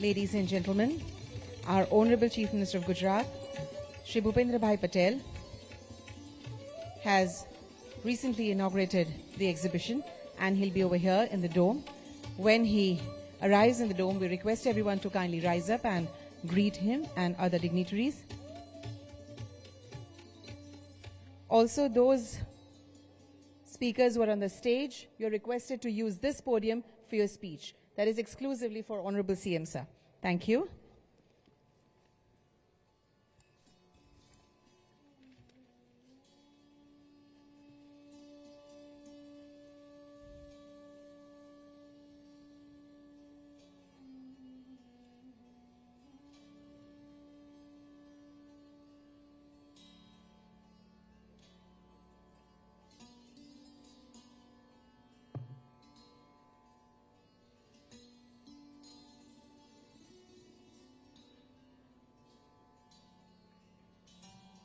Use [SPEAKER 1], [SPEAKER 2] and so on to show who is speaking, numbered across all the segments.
[SPEAKER 1] ladies and gentlemen, our Honorable Chief Minister of Gujarat, Shri Bhupendra Bhai Patel, has recently inaugurated the exhibition and he'll be over here in the dome. When he arrives in the dome, we request everyone to kindly rise up and greet him and other dignitaries. Also, those speakers who are on the stage, you're requested to use this podium for your speech. That is exclusively for Honorable CM Sir. Thank you.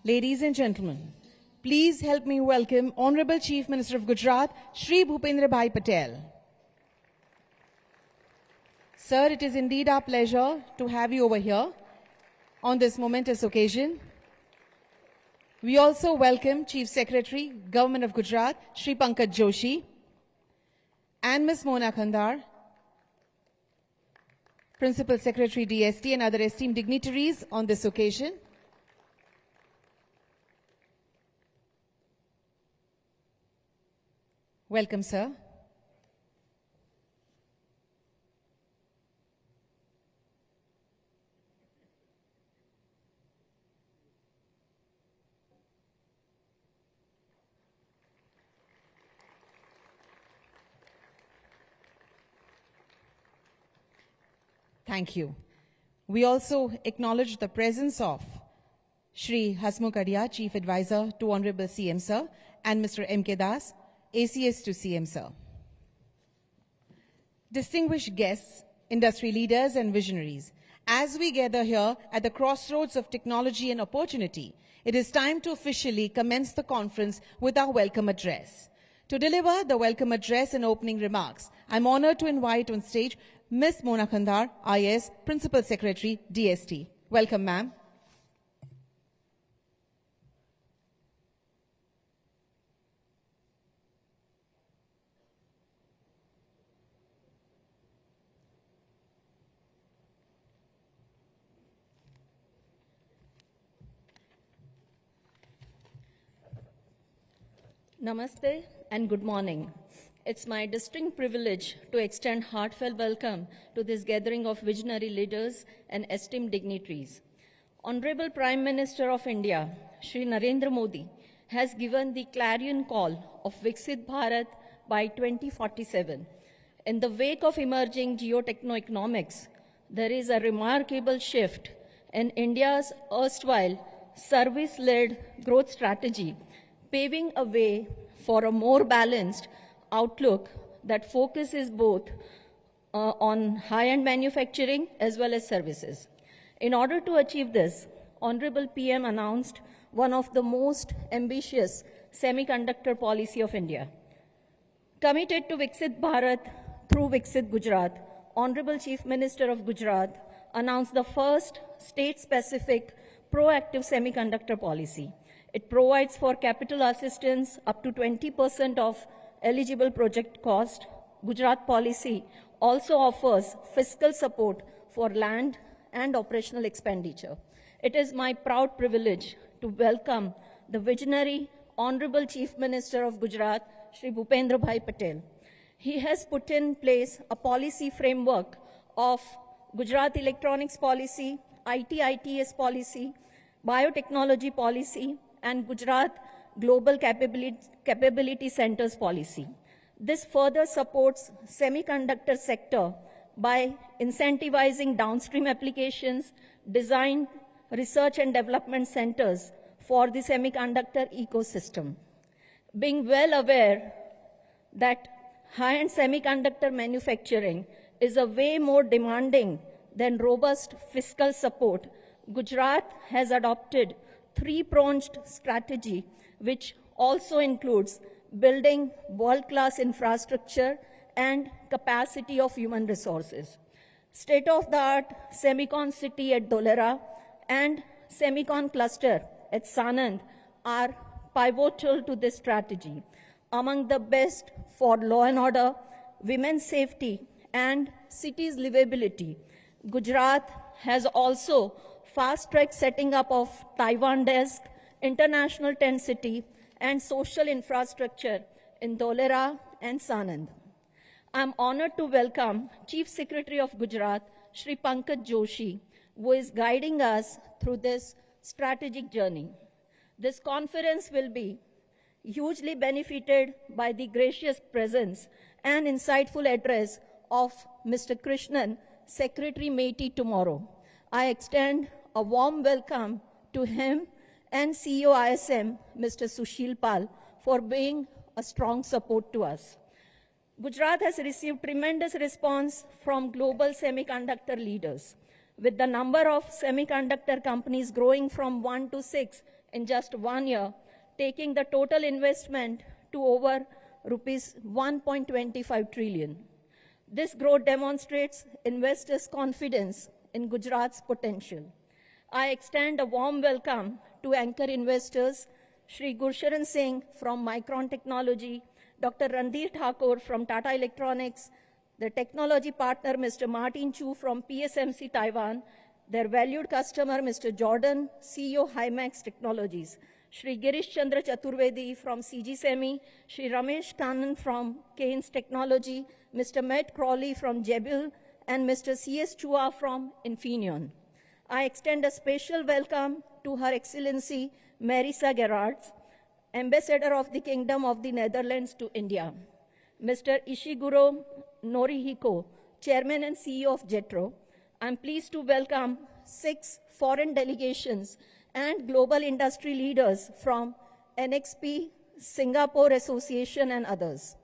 [SPEAKER 1] Ladies and gentlemen, please help me welcome Honorable Chief Minister of Gujarat, Shri Bhupendra Bhai Patel. Sir, it is indeed our pleasure to have you over here on this momentous occasion. We also welcome Chief Secretary, Government of Gujarat, Shri Pankaj Joshi, and Ms. Mona Khandar, Principal Secretary, DST, and other esteemed dignitaries on this occasion. Welcome, sir. Thank you. We also acknowledge the presence of Shri Hasmukh Adia, Chief Advisor to Honorable CM Sir, and Mr. M.K. Das, ACS to CM Sir. Distinguished guests, industry leaders and visionaries, as we gather here at the crossroads of technology and opportunity, it is time to officially commence the conference with our welcome address. To deliver the welcome address and opening remarks, I'm honored to invite on stage Ms. Mona Khandar, IS, Principal Secretary, DST. Welcome, ma'am.
[SPEAKER 2] Namaste and good morning. It's my distinct privilege to extend heartfelt welcome to this gathering of visionary leaders and esteemed dignitaries. Honorable Prime Minister of India, Shri Narendra Modi, has given the clarion call of Viksit Bharat by 2047. In the wake of emerging geotechno-economics, there is a remarkable shift in India's erstwhile service-led growth strategy, paving a way for a more balanced outlook that focuses both on high-end manufacturing as well as services. In order to achieve this, Honorable PM announced one of the most ambitious semiconductor policy of India. Committed to Viksit Bharat through Viksit Gujarat, Honorable Chief Minister of Gujarat announced the first state-specific proactive semiconductor policy. It provides for capital assistance up to 20% of eligible project cost. Gujarat policy also offers fiscal support for land and operational expenditure. It is my proud privilege to welcome the visionary Honorable Chief Minister of Gujarat, Shri Bhupendra Bhai Patel. He has put in place a policy framework of Gujarat Electronics Policy, IT-ITS Policy, Biotechnology Policy, and Gujarat Global Capability Centers Policy. This further supports semiconductor sector by incentivizing downstream applications, design, research and development centers for the semiconductor ecosystem. Being well aware that high-end semiconductor manufacturing is a way more demanding than robust fiscal support, Gujarat has adopted three-pronged strategy, which also includes building world-class infrastructure and capacity of human resources. State-of-the-art Semicon city at Dholera and Semicon cluster at Sanand are pivotal to this strategy. Among the best for law and order, women's safety, and cities' livability, Gujarat has also fast-tracked setting up of Taiwan desk, international tent city, and social infrastructure in Dholera and Sanand. I am honored to welcome Chief Secretary of Gujarat, Shri Pankaj Joshi, who is guiding us through this strategic journey. This conference will be hugely benefited by the gracious presence and insightful address of Mr. Krishnan, Secretary Meity tomorrow. I extend a warm welcome to him and CEO ISM, Mr. Sushil Pal, for being a strong support to us. Gujarat has received tremendous response from global semiconductor leaders, with the number of semiconductor companies growing from 1 to 6 in just 1 year, taking the total investment to over rupees 1.25 trillion. This growth demonstrates investors' confidence in Gujarat's potential. I extend a warm welcome to anchor investors, Shri Gursharan Singh from Micron Technology, Dr. Randhir Thakur from Tata Electronics, the technology partner, Mr. Martin Chu from PSMC Taiwan, their valued customer, Mr. Jordan, CEO Himax Technologies, Shri Girish Chandra Chaturvedi from CG Semi, Shri Ramesh Kannan from Keynes Technology, Mr. Matt Crawley from Jabil, and Mr. C.S. Chua from Infineon. I extend a special welcome to Her Excellency Marisa Gerards, Ambassador of the Kingdom of the Netherlands to India, Mr. Ishiguro Norihiko, Chairman and CEO of Jetro. I'm pleased to welcome 6 foreign delegations and global industry leaders from NXP, Singapore Association, and others.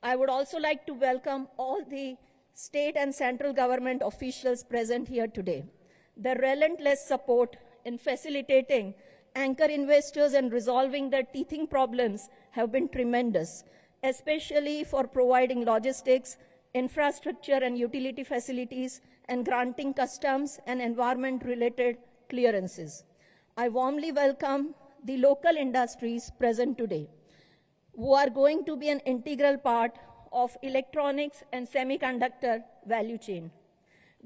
[SPEAKER 2] I would also like to welcome all the state and central government officials present here today. Their relentless support in facilitating anchor investors and resolving their teething problems have been tremendous, especially for providing logistics, infrastructure and utility facilities, and granting customs and environment-related clearances. I warmly welcome the local industries present today, who are going to be an integral part of electronics and semiconductor value chain.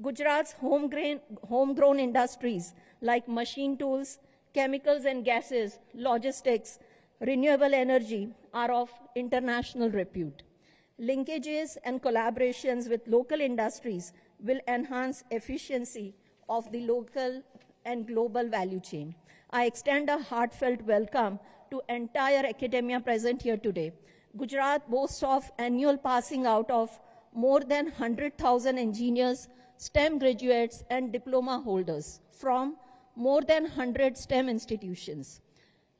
[SPEAKER 2] Gujarat's homegrown industries like machine tools, chemicals and gases, logistics, renewable energy are of international repute. Linkages and collaborations with local industries will enhance efficiency of the local and global value chain. I extend a heartfelt welcome to entire academia present here today. Gujarat boasts of annual passing out of more than 100,000 engineers, STEM graduates, and diploma holders from more than 100 STEM institutions.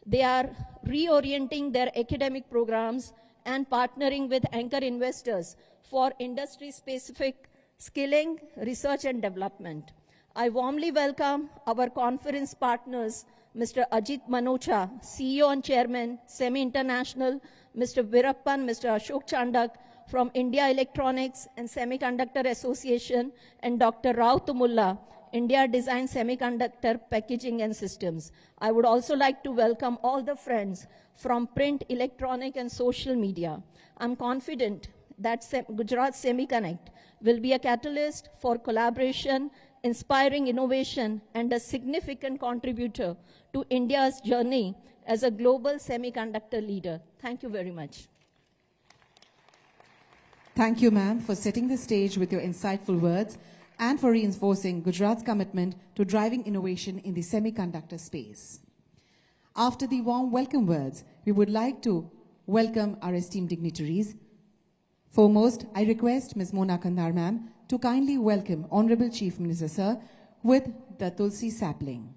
[SPEAKER 2] They are reorienting their academic programs and partnering with anchor investors for industry-specific skilling, research, and development. I warmly welcome our conference partners, Mr. Ajit Manocha, CEO and Chairman, SEMI International, Mr. Virappan, Mr. Ashok Chandak from India Electronics and Semiconductor Association, and Dr. Rao Tumulla, India Design Semiconductor Packaging and Systems. I would also like to welcome all the friends from print, electronic, and social media. I'm confident that Gujarat SemiConnect will be a catalyst for collaboration, inspiring innovation, and a significant contributor to India's journey as a global semiconductor leader. Thank you very much.
[SPEAKER 1] Thank you, ma'am, for setting the stage with your insightful words and for reinforcing Gujarat's commitment to driving innovation in the semiconductor space. After the warm welcome words, we would like to welcome our esteemed dignitaries. Foremost, I request Ms. Mona Kandhar, ma'am, to kindly welcome Honorable Chief Minister, sir, with the Tulsi sapling.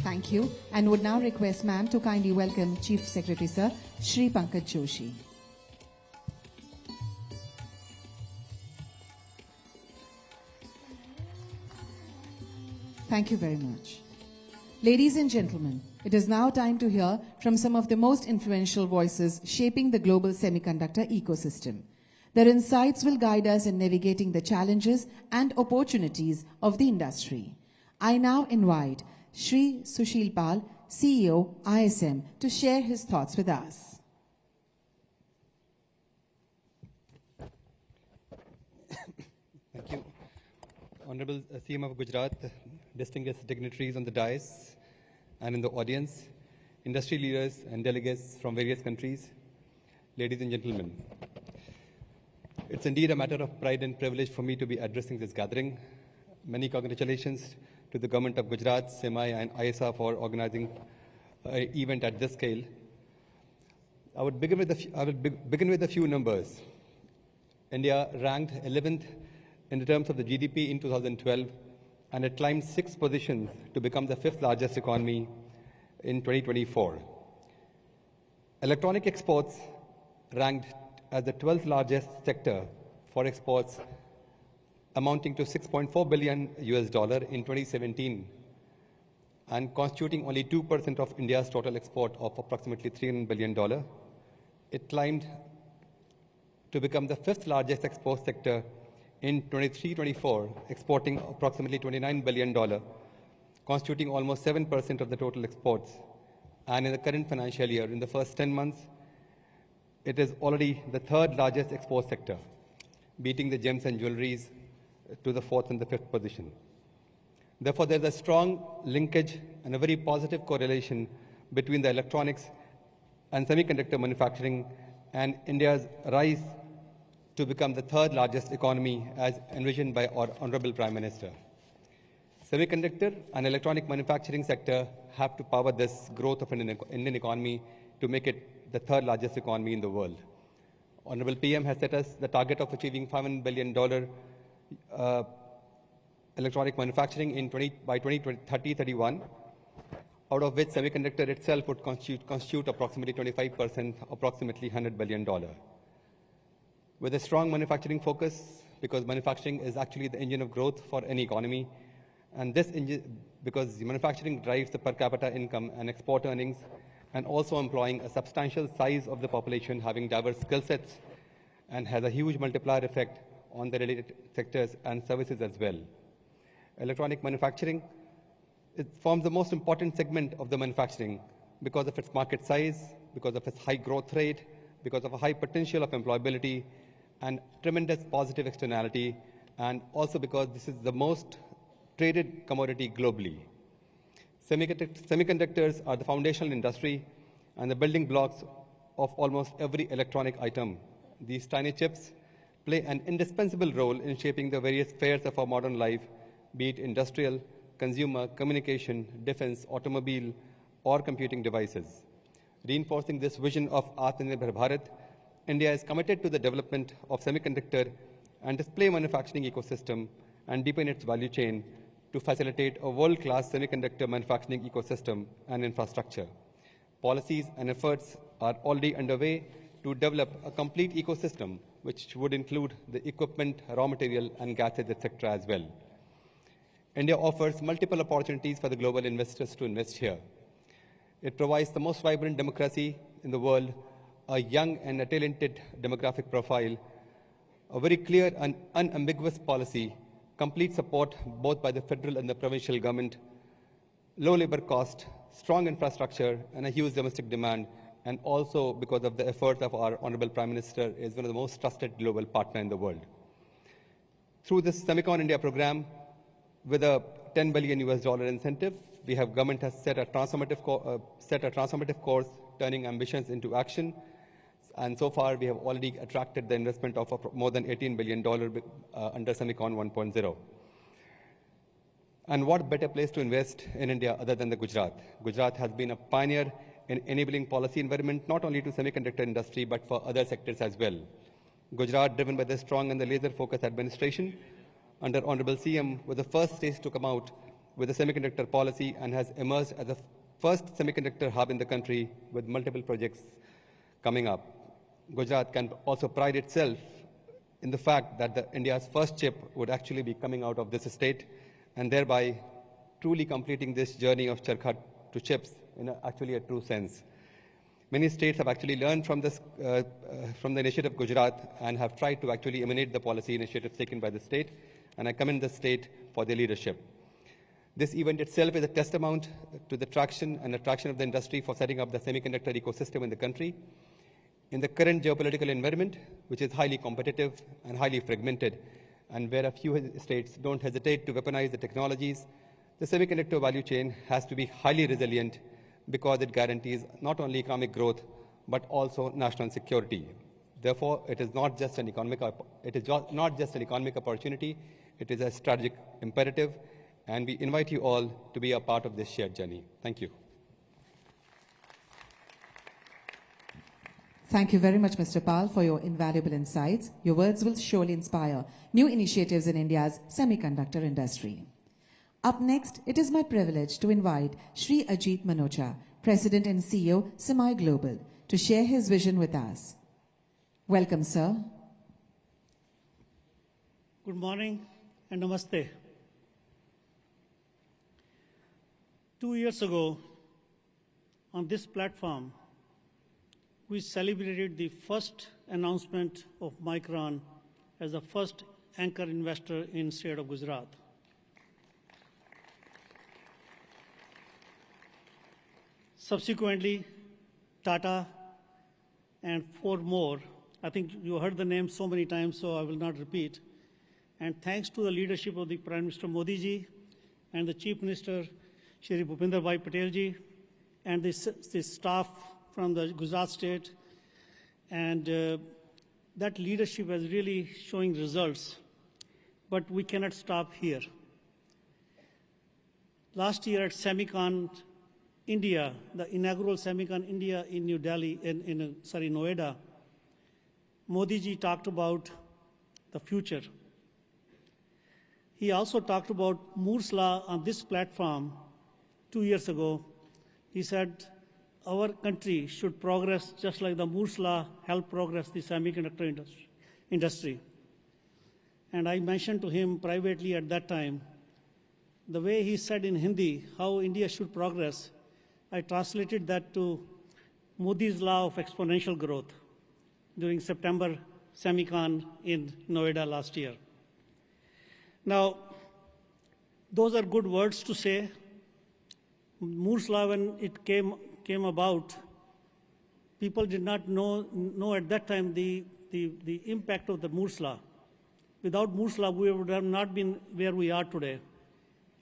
[SPEAKER 1] Thank you, and would now request ma'am to kindly welcome Chief Secretary, sir, Shri Pankaj Joshi. Thank you very much. Ladies and gentlemen, it is now time to hear from some of the most influential voices shaping the global semiconductor ecosystem. Their insights will guide us in navigating the challenges and opportunities of the industry. I now invite Shri Sushil Pal, CEO, ISM, to share his thoughts with us.
[SPEAKER 3] Thank you. Honorable CM of Gujarat, distinguished dignitaries on the dais and in the audience, industry leaders and delegates from various countries, ladies and gentlemen. It's indeed a matter of pride and privilege for me to be addressing this gathering. Many congratulations to the government of Gujarat, SEMI and ISA for organizing an event at this scale. I would begin with a few numbers. India ranked 11th in terms of the GDP in 2012, and it climbed 6 positions to become the 5th largest economy in 2024. Electronic exports ranked as the 12th largest sector for exports, amounting to $6.4 billion in 2017, and constituting only 2% of India's total export of approximately $300 billion. It climbed to become the 5th largest export sector in 23-24, exporting approximately $29 billion, constituting almost 7% of the total exports. And in the current financial year, in the first 10 months, it is already the 3rd largest export sector, beating the gems and jewelries to the 4th and the 5th position. Therefore, there is a strong linkage and a very positive correlation between the electronics and semiconductor manufacturing and India's rise to become the 3rd largest economy as envisioned by our Honorable Prime Minister. Semiconductor and electronic manufacturing sector have to power this growth of an Indian economy to make it the 3rd largest economy in the world. Honorable PM has set us the target of achieving $500 billion electronic manufacturing by 2030-31, out of which semiconductor itself would constitute approximately 25%, approximately $100 billion. With a strong manufacturing focus, because manufacturing is actually the engine of growth for any economy, and this engine, because manufacturing drives the per capita income and export earnings, and also employing a substantial size of the population having diverse skill sets, and has a huge multiplier effect on the related sectors and services as well. Electronic manufacturing, it forms the most important segment of the manufacturing because of its market size, because of its high growth rate, because of a high potential of employability, and tremendous positive externality, and also because this is the most traded commodity globally. Semiconductors are the foundational industry and the building blocks of almost every electronic item. These tiny chips play an indispensable role in shaping the various spheres of our modern life, be it industrial, consumer, communication, defense, automobile, or computing devices. Reinforcing this vision of Atmanirbhar Bharat, India is committed to the development of semiconductor and display manufacturing ecosystem and deepen its value chain to facilitate a world-class semiconductor manufacturing ecosystem and infrastructure. Policies and efforts are already underway to develop a complete ecosystem, which would include the equipment, raw material, and gases, etc. as well. India offers multiple opportunities for the global investors to invest here. It provides the most vibrant democracy in the world, a young and a talented demographic profile, a very clear and unambiguous policy, complete support both by the federal and the provincial government, low labor cost, strong infrastructure, and a huge domestic demand, and also because of the efforts of our Honorable Prime Minister, is one of the most trusted global partner in the world. Through this Semicon India program, with a $10 billion incentive, we have government has set a transformative course, turning ambitions into action. And so far, we have already attracted the investment of more than $18 billion under Semicon 1.0. And what better place to invest in India other than the Gujarat? Gujarat has been a pioneer in enabling policy environment, not only to semiconductor industry, but for other sectors as well. Gujarat, driven by the strong and the laser-focused administration, under Honorable CM, was the first state to come out with a semiconductor policy and has emerged as the first semiconductor hub in the country with multiple projects coming up. Gujarat can also pride itself in the fact that India's first chip would actually be coming out of this state, and thereby truly completing this journey of charkha to chips in actually a true sense. Many states have actually learned from the initiative of Gujarat and have tried to actually emanate the policy initiatives taken by the state, and I commend the state for their leadership. This event itself is a testament to the traction and attraction of the industry for setting up the semiconductor ecosystem in the country. In the current geopolitical environment, which is highly competitive and highly fragmented, and where a few states don't hesitate to weaponize the technologies, the semiconductor value chain has to be highly resilient because it guarantees not only economic growth, but also national security. Therefore, it is not just an economic opportunity, it is a strategic imperative, and we invite you all to be a part of this shared journey. Thank you.
[SPEAKER 1] Thank you very much, Mr. Pal, for your invaluable insights. Your words will surely inspire new initiatives in India's semiconductor industry. Up next, it is my privilege to invite Shri Ajit Manocha, President and CEO, Semi Global, to share his vision with us. Welcome, sir.
[SPEAKER 4] Good morning and namaste. 2 years ago, on this platform, we celebrated the first announcement of Micron as the first anchor investor in state of Gujarat. Subsequently, Tata and 4 more, I think you heard the name so many times, so I will not repeat. And thanks to the leadership of the Prime Minister Modi ji and the Chief Minister Shri Bhupinder Bhai Patel ji and the staff from the Gujarat state, and that leadership is really showing results, but we cannot stop here. Last year at SemiCon India, the inaugural SemiCon India in New Delhi, Noida, Modi ji talked about the future. He also talked about Moore's Law on this platform 2 years ago. He said, our country should progress just like the Moore's Law helped progress the semiconductor industry. And I mentioned to him privately at that time, the way he said in Hindi how India should progress, I translated that to Modi's Law of exponential growth during September SemiCon in Noida last year. Now, those are good words to say. Moore's Law, when it came about, people did not know at that time the impact of the Moore's Law. Without Moore's Law, we would have not been where we are today.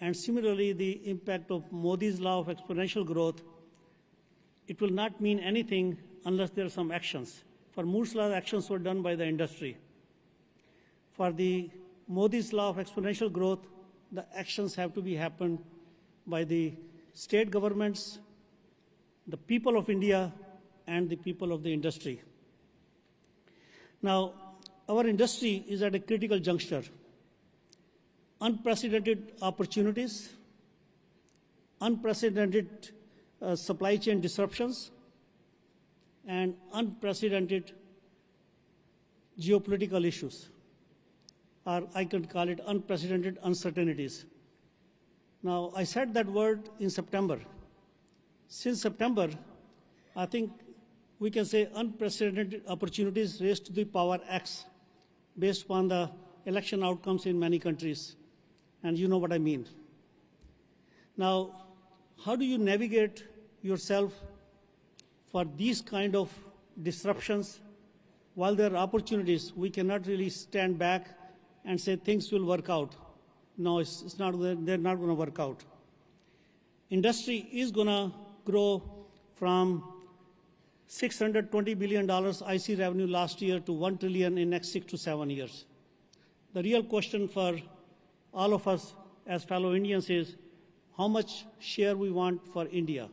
[SPEAKER 4] And similarly, the impact of Modi's Law of exponential growth, it will not mean anything unless there are some actions. For Moore's Law, actions were done by the industry. For the Modi's Law of exponential growth, the actions have to be happened by the state governments, the people of India, and the people of the industry. Now, our industry is at a critical juncture. Unprecedented opportunities, unprecedented supply chain disruptions, and unprecedented geopolitical issues, or I could call it unprecedented uncertainties. Now, I said that word in September. Since September, I think we can say unprecedented opportunities raised to the power X based upon the election outcomes in many countries. And you know what I mean. Now, how do you navigate yourself for these kind of disruptions? While there are opportunities, we cannot really stand back and say things will work out. No, it's not, they're not going to work out. Industry is going to grow from $620 billion IC revenue last year to $1 trillion in next 6 to 7 years. The real question for all of us as fellow Indians is how much share we want for India.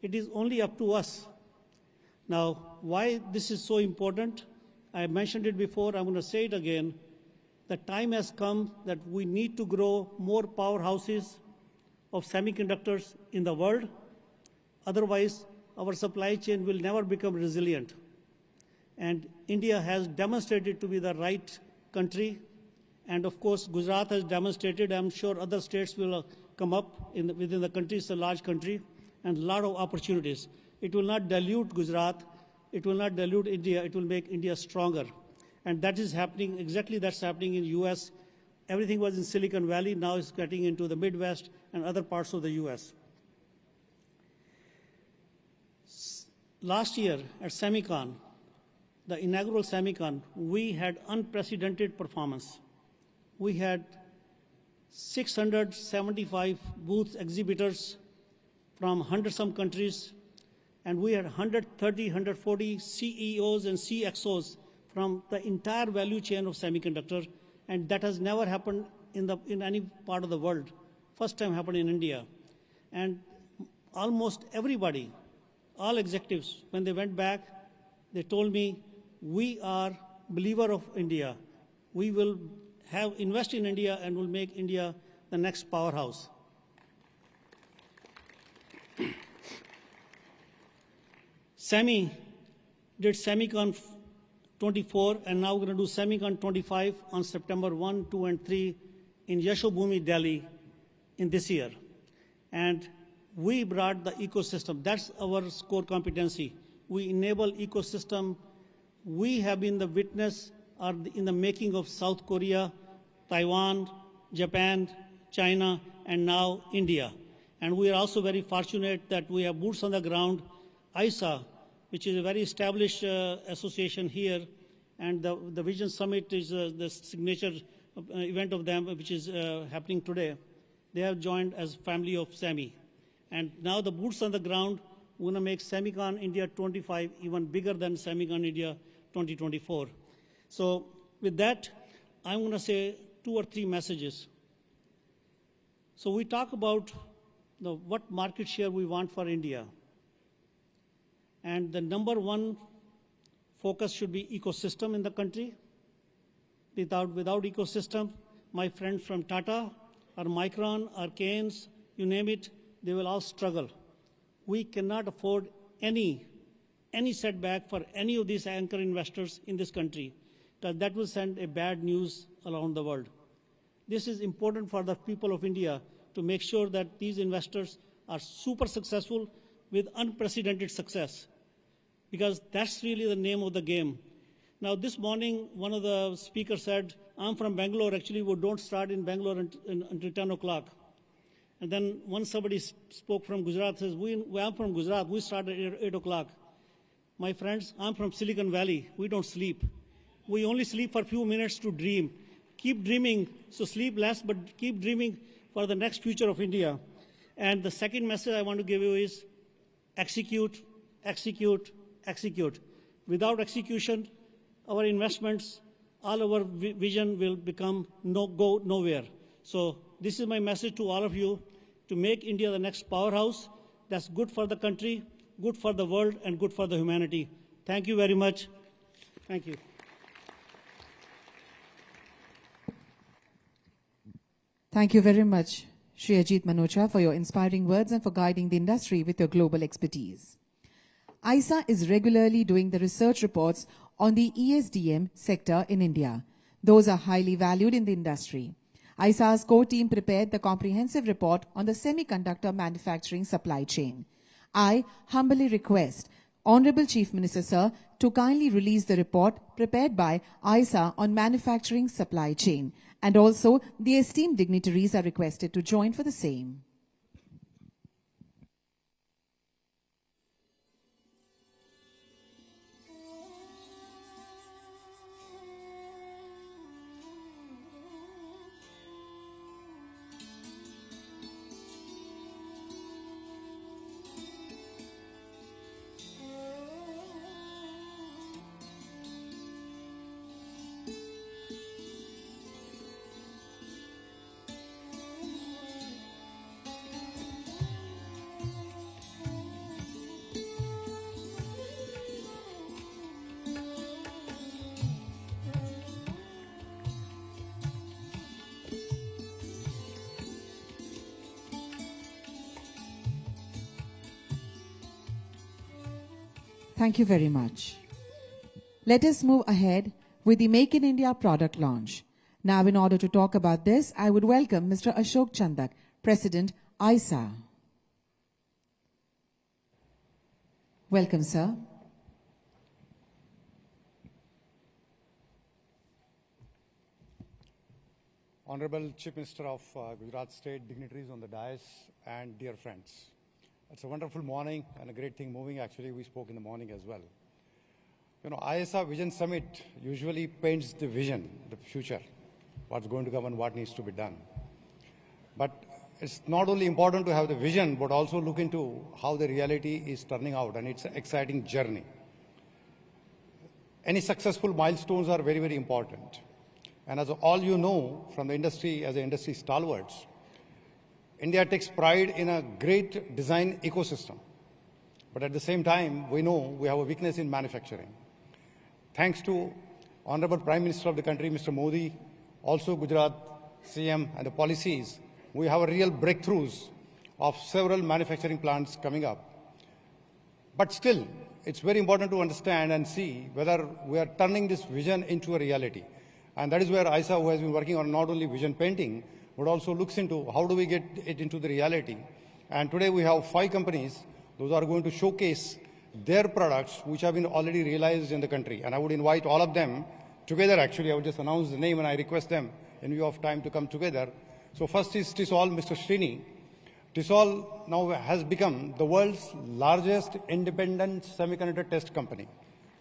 [SPEAKER 4] It is only up to us. Now, why this is so important? I mentioned it before, I'm going to say it again. The time has come that we need to grow more powerhouses of semiconductors in the world. Otherwise, our supply chain will never become resilient. And India has demonstrated to be the right country. And of course, Gujarat has demonstrated, I'm sure other states will come up within the country. It's a large country and a lot of opportunities. It will not dilute Gujarat. It will not dilute India. It will make India stronger. And that is happening, exactly that's happening in the US. Everything was in Silicon Valley, now it's getting into the Midwest and other parts of the US. Last year at SemiCon, the inaugural SemiCon, we had unprecedented performance. We had 675 booth exhibitors from 100-some countries, and we had 130, 140 CEOs and CXOs from the entire value chain of semiconductor, and that has never happened in any part of the world. First time happened in India. And almost everybody, all executives, when they went back, they told me, we are believer of India. We will invest in India and will make India the next powerhouse. SEMI did SemiCon 24, and now we're going to do SemiCon 25 on September 1, 2, and 3 in Yashobhumi, Delhi in this year. And we brought the ecosystem. That's our core competency. We enable ecosystem. We have been the witness or in the making of South Korea, Taiwan, Japan, China, and now India. And we are also very fortunate that we have boots on the ground. ISA, which is a very established association here, and the Vision Summit is the signature event of them, which is happening today. They have joined as family of SEMI. And now the boots on the ground, we're going to make SemiCon India 25 even bigger than SemiCon India 2024. So with that, I'm going to say 2 or 3 messages. So we talk about what market share we want for India. And the number one focus should be ecosystem in the country. Without ecosystem, my friends from Tata or Micron or Keynes, you name it, they will all struggle. We cannot afford any setback for any of these anchor investors in this country, because that will send a bad news around the world. This is important for the people of India to make sure that these investors are super successful with unprecedented success, because that's really the name of the game. Now, this morning, one of the speakers said, I'm from Bangalore. Actually, we don't start in Bangalore until 10 o'clock. And then once somebody spoke from Gujarat, says, I'm from Gujarat. We start at 8 o'clock. My friends, I'm from Silicon Valley. We don't sleep. We only sleep for a few minutes to dream. Keep dreaming, so sleep less, but keep dreaming for the next future of India. And the second message I want to give you is execute, execute, execute. Without execution, our investments, all our vision will go nowhere. So this is my message to all of you, to make India the next powerhouse that's good for the country, good for the world, and good for the humanity. Thank you very much. Thank you.
[SPEAKER 1] Thank you very much, Shri Ajit Manocha, for your inspiring words and for guiding the industry with your global expertise. ISA is regularly doing the research reports on the ESDM sector in India. Those are highly valued in the industry. ISA's core team prepared the comprehensive report on the semiconductor manufacturing supply chain. I humbly request Honorable Chief Minister, Sir, to kindly release the report prepared by ISA on manufacturing supply chain, and also the esteemed dignitaries are requested to join for the same. Thank you very much. Let us move ahead with the Make in India product launch. Now, in order to talk about this, I would welcome Mr. Ashok Chandak, President ISA. Welcome, sir.
[SPEAKER 5] Honorable Chief Minister of Gujarat State, dignitaries on the dais, and dear friends. It's a wonderful morning and a great thing moving. Actually, we spoke in the morning as well. You know, ISA Vision Summit usually paints the vision, the future, what's going to come and what needs to be done. But it's not only important to have the vision, but also look into how the reality is turning out, and it's an exciting journey. Any successful milestones are very, very important. And as all you know from the industry, as the industry stalwarts, India takes pride in a great design ecosystem. But at the same time, we know we have a weakness in manufacturing. Thanks to Honorable Prime Minister of the country, Mr. Modi, also Gujarat CM and the policies, we have a real breakthroughs of several manufacturing plants coming up. But still, it's very important to understand and see whether we are turning this vision into a reality. And that is where ISA, who has been working on not only vision painting, but also looks into how do we get it into the reality. And today we have 5 companies, those are going to showcase their products which have been already realized in the country. And I would invite all of them together. Actually, I would just announce the name and I request them in view of time to come together. So first is Tissol, Mr. Srini. Tissol now has become the world's largest independent semiconductor test company.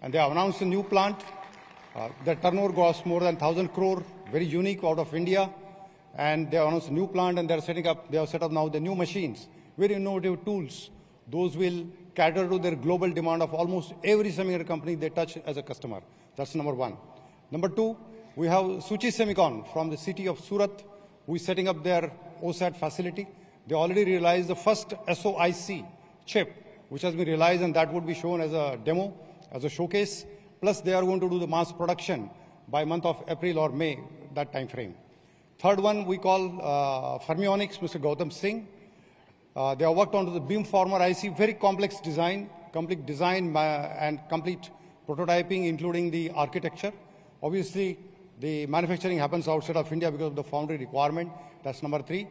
[SPEAKER 5] And they have announced a new plant. The turnover costs more than 1,000 crore, very unique out of India. And they announced a new plant and they have set up now the new machines, very innovative tools. Those will cater to their global demand of almost every semiconductor company they touch as a customer. That's number 1. Number 2, we have Suchi Semicon from the city of Surat, who is setting up their OSAT facility. They already realized the first SOIC chip, which has been realized, and that would be shown as a demo, as a showcase. Plus, they are going to do the mass production by month of April or May, that time frame. Third one we call Fermionics, Mr. Gautam Singh. They have worked on the beamformer IC, very complex design, complete design and complete prototyping, including the architecture. Obviously, the manufacturing happens outside of India because of the foundry requirement. That's number 3.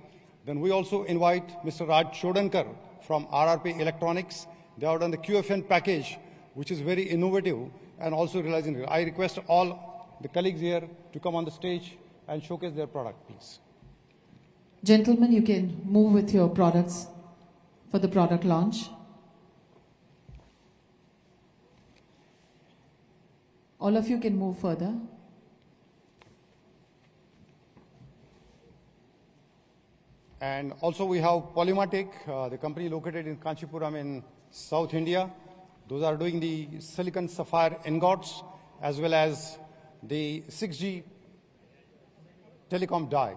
[SPEAKER 5] Then we also invite Mr. Raj Chodankar from RRP Electronics. They have done the QFN package, which is very innovative and also realizing it. I request all the colleagues here to come on the stage and showcase their product, please.
[SPEAKER 1] Gentlemen, you can move with your products for the product launch. All of you can move further.
[SPEAKER 5] And also we have Polymatic, the company located in Kanchipuram in South India. Those are doing the silicon sapphire ingots as well as the 6G telecom die.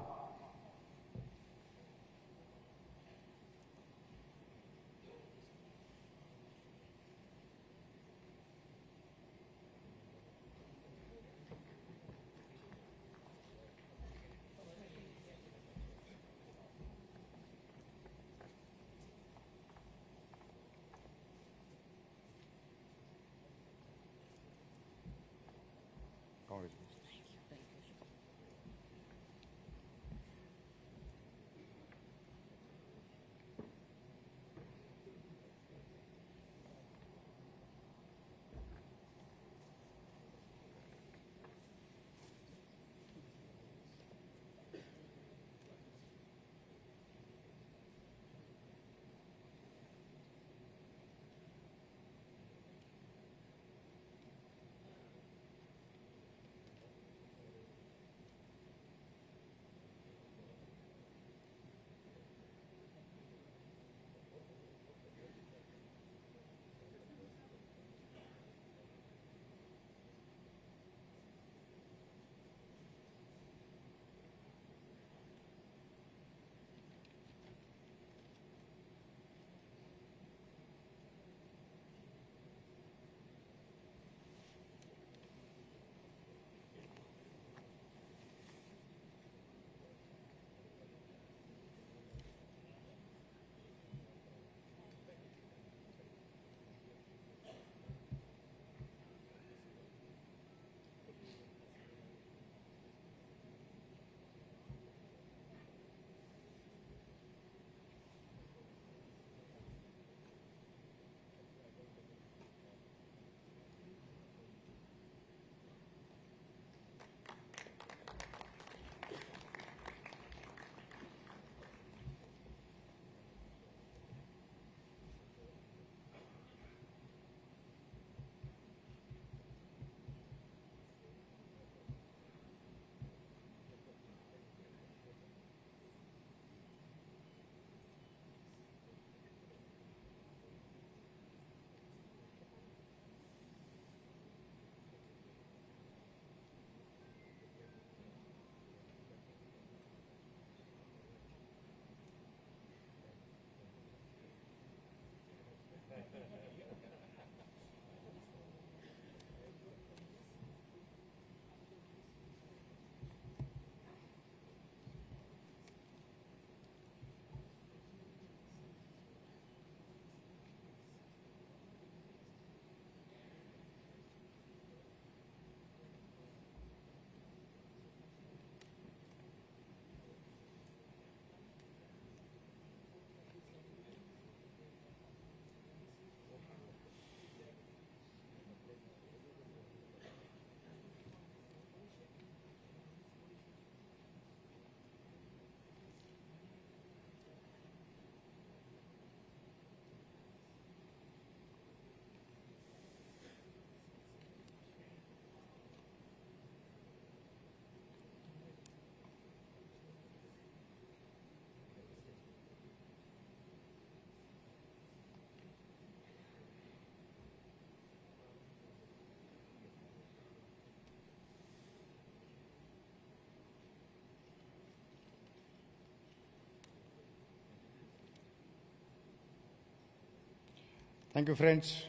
[SPEAKER 5] Thank you, friends.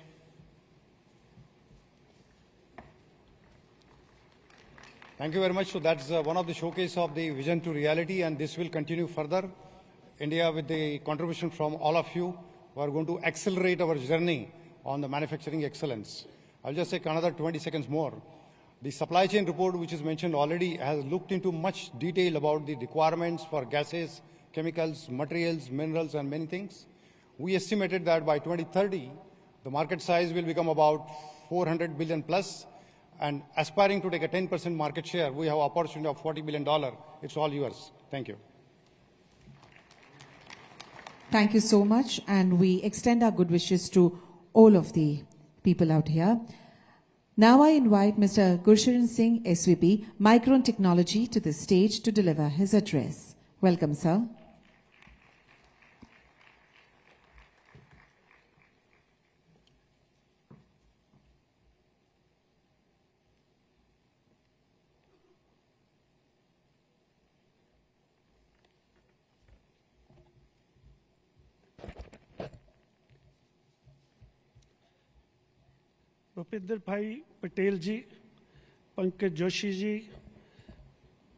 [SPEAKER 5] Thank you very much. So that's one of the showcase of the vision to reality, and this will continue further. India, with the contribution from all of you, who are going to accelerate our journey on the manufacturing excellence. I'll just take another 20 seconds more. The supply chain report, which is mentioned already, has looked into much detail about the requirements for gases, chemicals, materials, minerals, and many things. We estimated that by 2030, the market size will become about 400 billion plus, and aspiring to take a 10% market share, we have an opportunity of $40 billion. It's all yours. Thank you.
[SPEAKER 1] Thank you so much, and we extend our good wishes to all of the people out here. Now I invite Mr. Gursharan Singh, SVP, Micron Technology, to the stage to deliver his address. Welcome, sir.
[SPEAKER 6] Bhupinder Bhai Patel ji, Pankaj Joshi ji,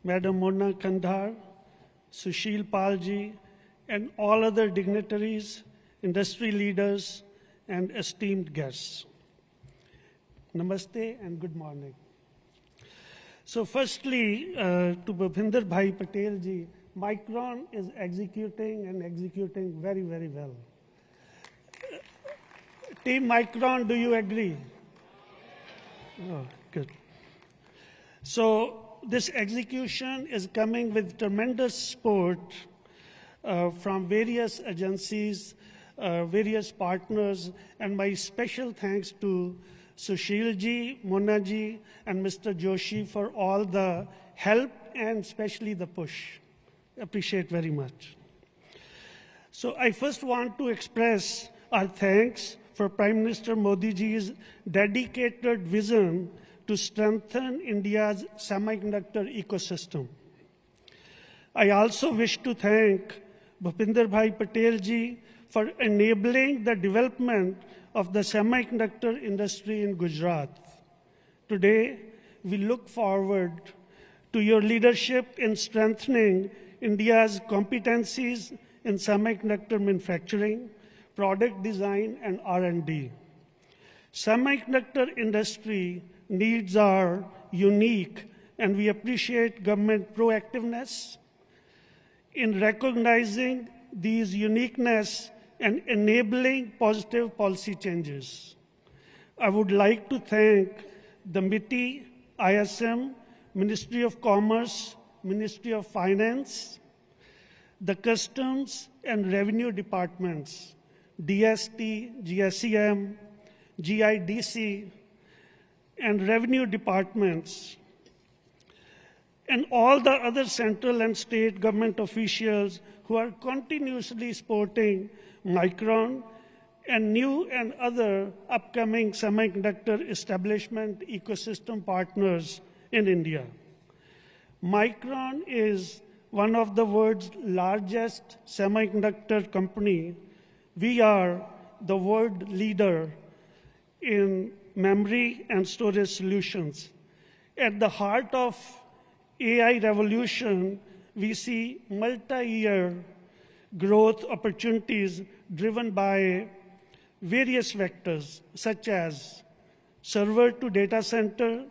[SPEAKER 6] Madam Mona Kandhar, Sushil Pal ji, and all other dignitaries, industry leaders, and esteemed guests. Namaste and good morning. So firstly, to Bhupinder Bhai Patel ji, Micron is executing very, very well. Team Micron, do you agree? Oh, good. So this execution is coming with tremendous support from various agencies, various partners, and my special thanks to Sushil ji, Mona ji, and Mr. Joshi for all the help and especially the push. Appreciate very much. So I first want to express our thanks for Prime Minister Modi ji's dedicated vision to strengthen India's semiconductor ecosystem. I also wish to thank Bhupinder Bhai Patel ji for enabling the development of the semiconductor industry in Gujarat. Today, we look forward to your leadership in strengthening India's competencies in semiconductor manufacturing, product design, and R&D. Semiconductor industry needs are unique, and we appreciate government proactiveness in recognizing these uniqueness and enabling positive policy changes. I would like to thank the MITI, ISM, Ministry of Commerce, Ministry of Finance, the Customs and Revenue Departments, DST, GSEM, GIDC, and Revenue Departments, and all the other central and state government officials who are continuously supporting Micron and new and other upcoming semiconductor establishment ecosystem partners in India. Micron is one of the world's largest semiconductor company. We are the world leader in memory and storage solutions. At the heart of AI revolution, we see multi-year growth opportunities driven by various vectors, such as server to data center,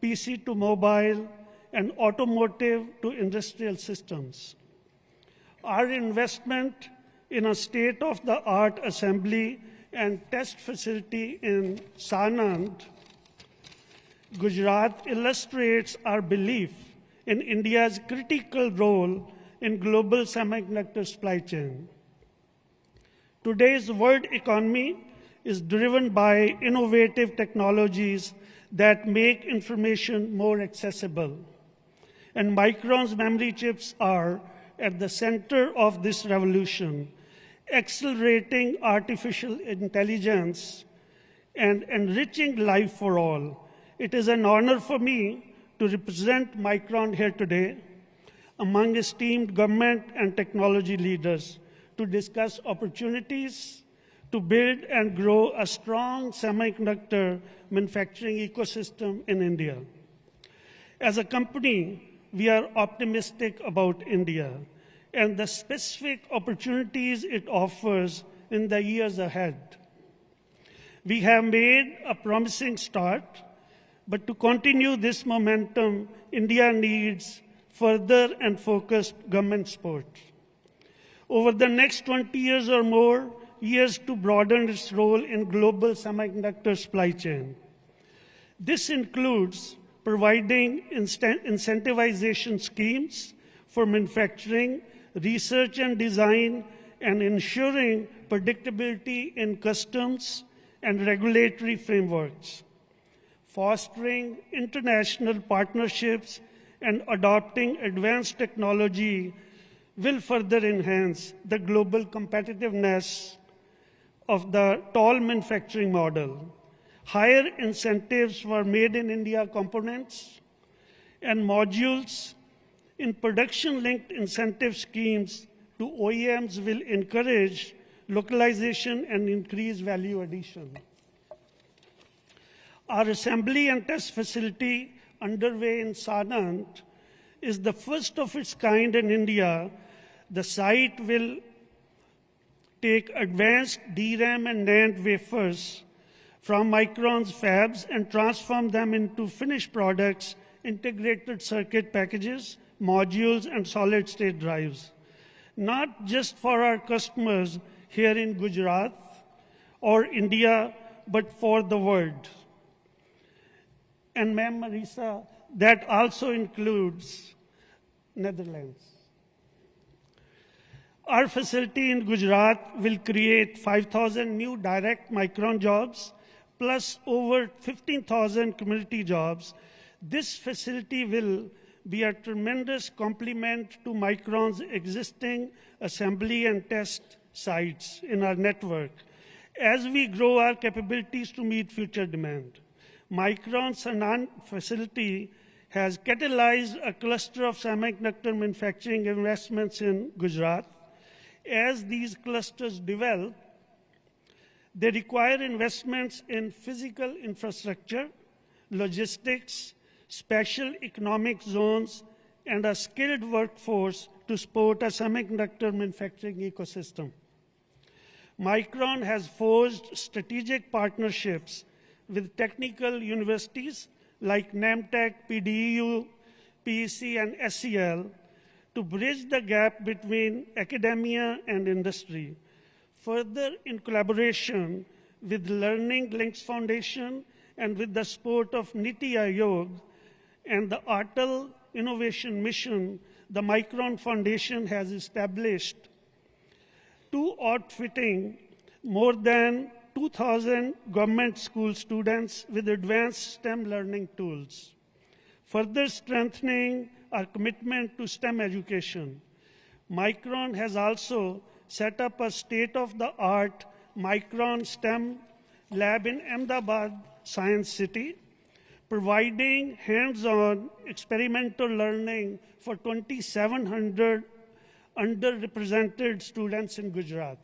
[SPEAKER 6] PC to mobile, and automotive to industrial systems. Our investment in a state-of-the-art assembly and test facility in Sanand, Gujarat, illustrates our belief in India's critical role in global semiconductor supply chain. Today's world economy is driven by innovative technologies that make information more accessible. And Micron's memory chips are at the center of this revolution, accelerating artificial intelligence and enriching life for all. It is an honor for me to represent Micron here today among esteemed government and technology leaders to discuss opportunities to build and grow a strong semiconductor manufacturing ecosystem in India. As a company, we are optimistic about India and the specific opportunities it offers in the years ahead. We have made a promising start, but to continue this momentum, India needs further and focused government support. Over the next 20 years or more, years to broaden its role in global semiconductor supply chain. This includes providing incentivization schemes for manufacturing, research and design, and ensuring predictability in customs and regulatory frameworks, fostering international partnerships and adopting advanced technology will further enhance the global competitiveness of the toll manufacturing model. Higher incentives for made in India components and modules in production-linked incentive schemes to OEMs will encourage localization and increase value addition. Our assembly and test facility underway in Sanand is the first of its kind in India. The site will take advanced DRAM and NAND wafers from Micron's fabs and transform them into finished products, integrated circuit packages, modules, and solid-state drives. Not just for our customers here in Gujarat or India, but for the world. And Ma'am Marisa, that also includes Netherlands. Our facility in Gujarat will create 5,000 new direct Micron jobs, plus over 15,000 community jobs. This facility will be a tremendous complement to Micron's existing assembly and test sites in our network as we grow our capabilities to meet future demand. Micron's Sanand facility has catalyzed a cluster of semiconductor manufacturing investments in Gujarat. As these clusters develop, they require investments in physical infrastructure, logistics, special economic zones, and a skilled workforce to support a semiconductor manufacturing ecosystem. Micron has forged strategic partnerships with technical universities like NAMTech, PDU, PEC, and SEL to bridge the gap between academia and industry. Further, in collaboration with Learning Links Foundation and with the support of Niti Aayog and the Atal Innovation Mission, the Micron Foundation has established outfitting more than 2,000 government school students with advanced STEM learning tools, further strengthening our commitment to STEM education. Micron has also set up a state-of-the-art Micron STEM lab in Ahmedabad Science City, providing hands-on experimental learning for 2,700 underrepresented students in Gujarat.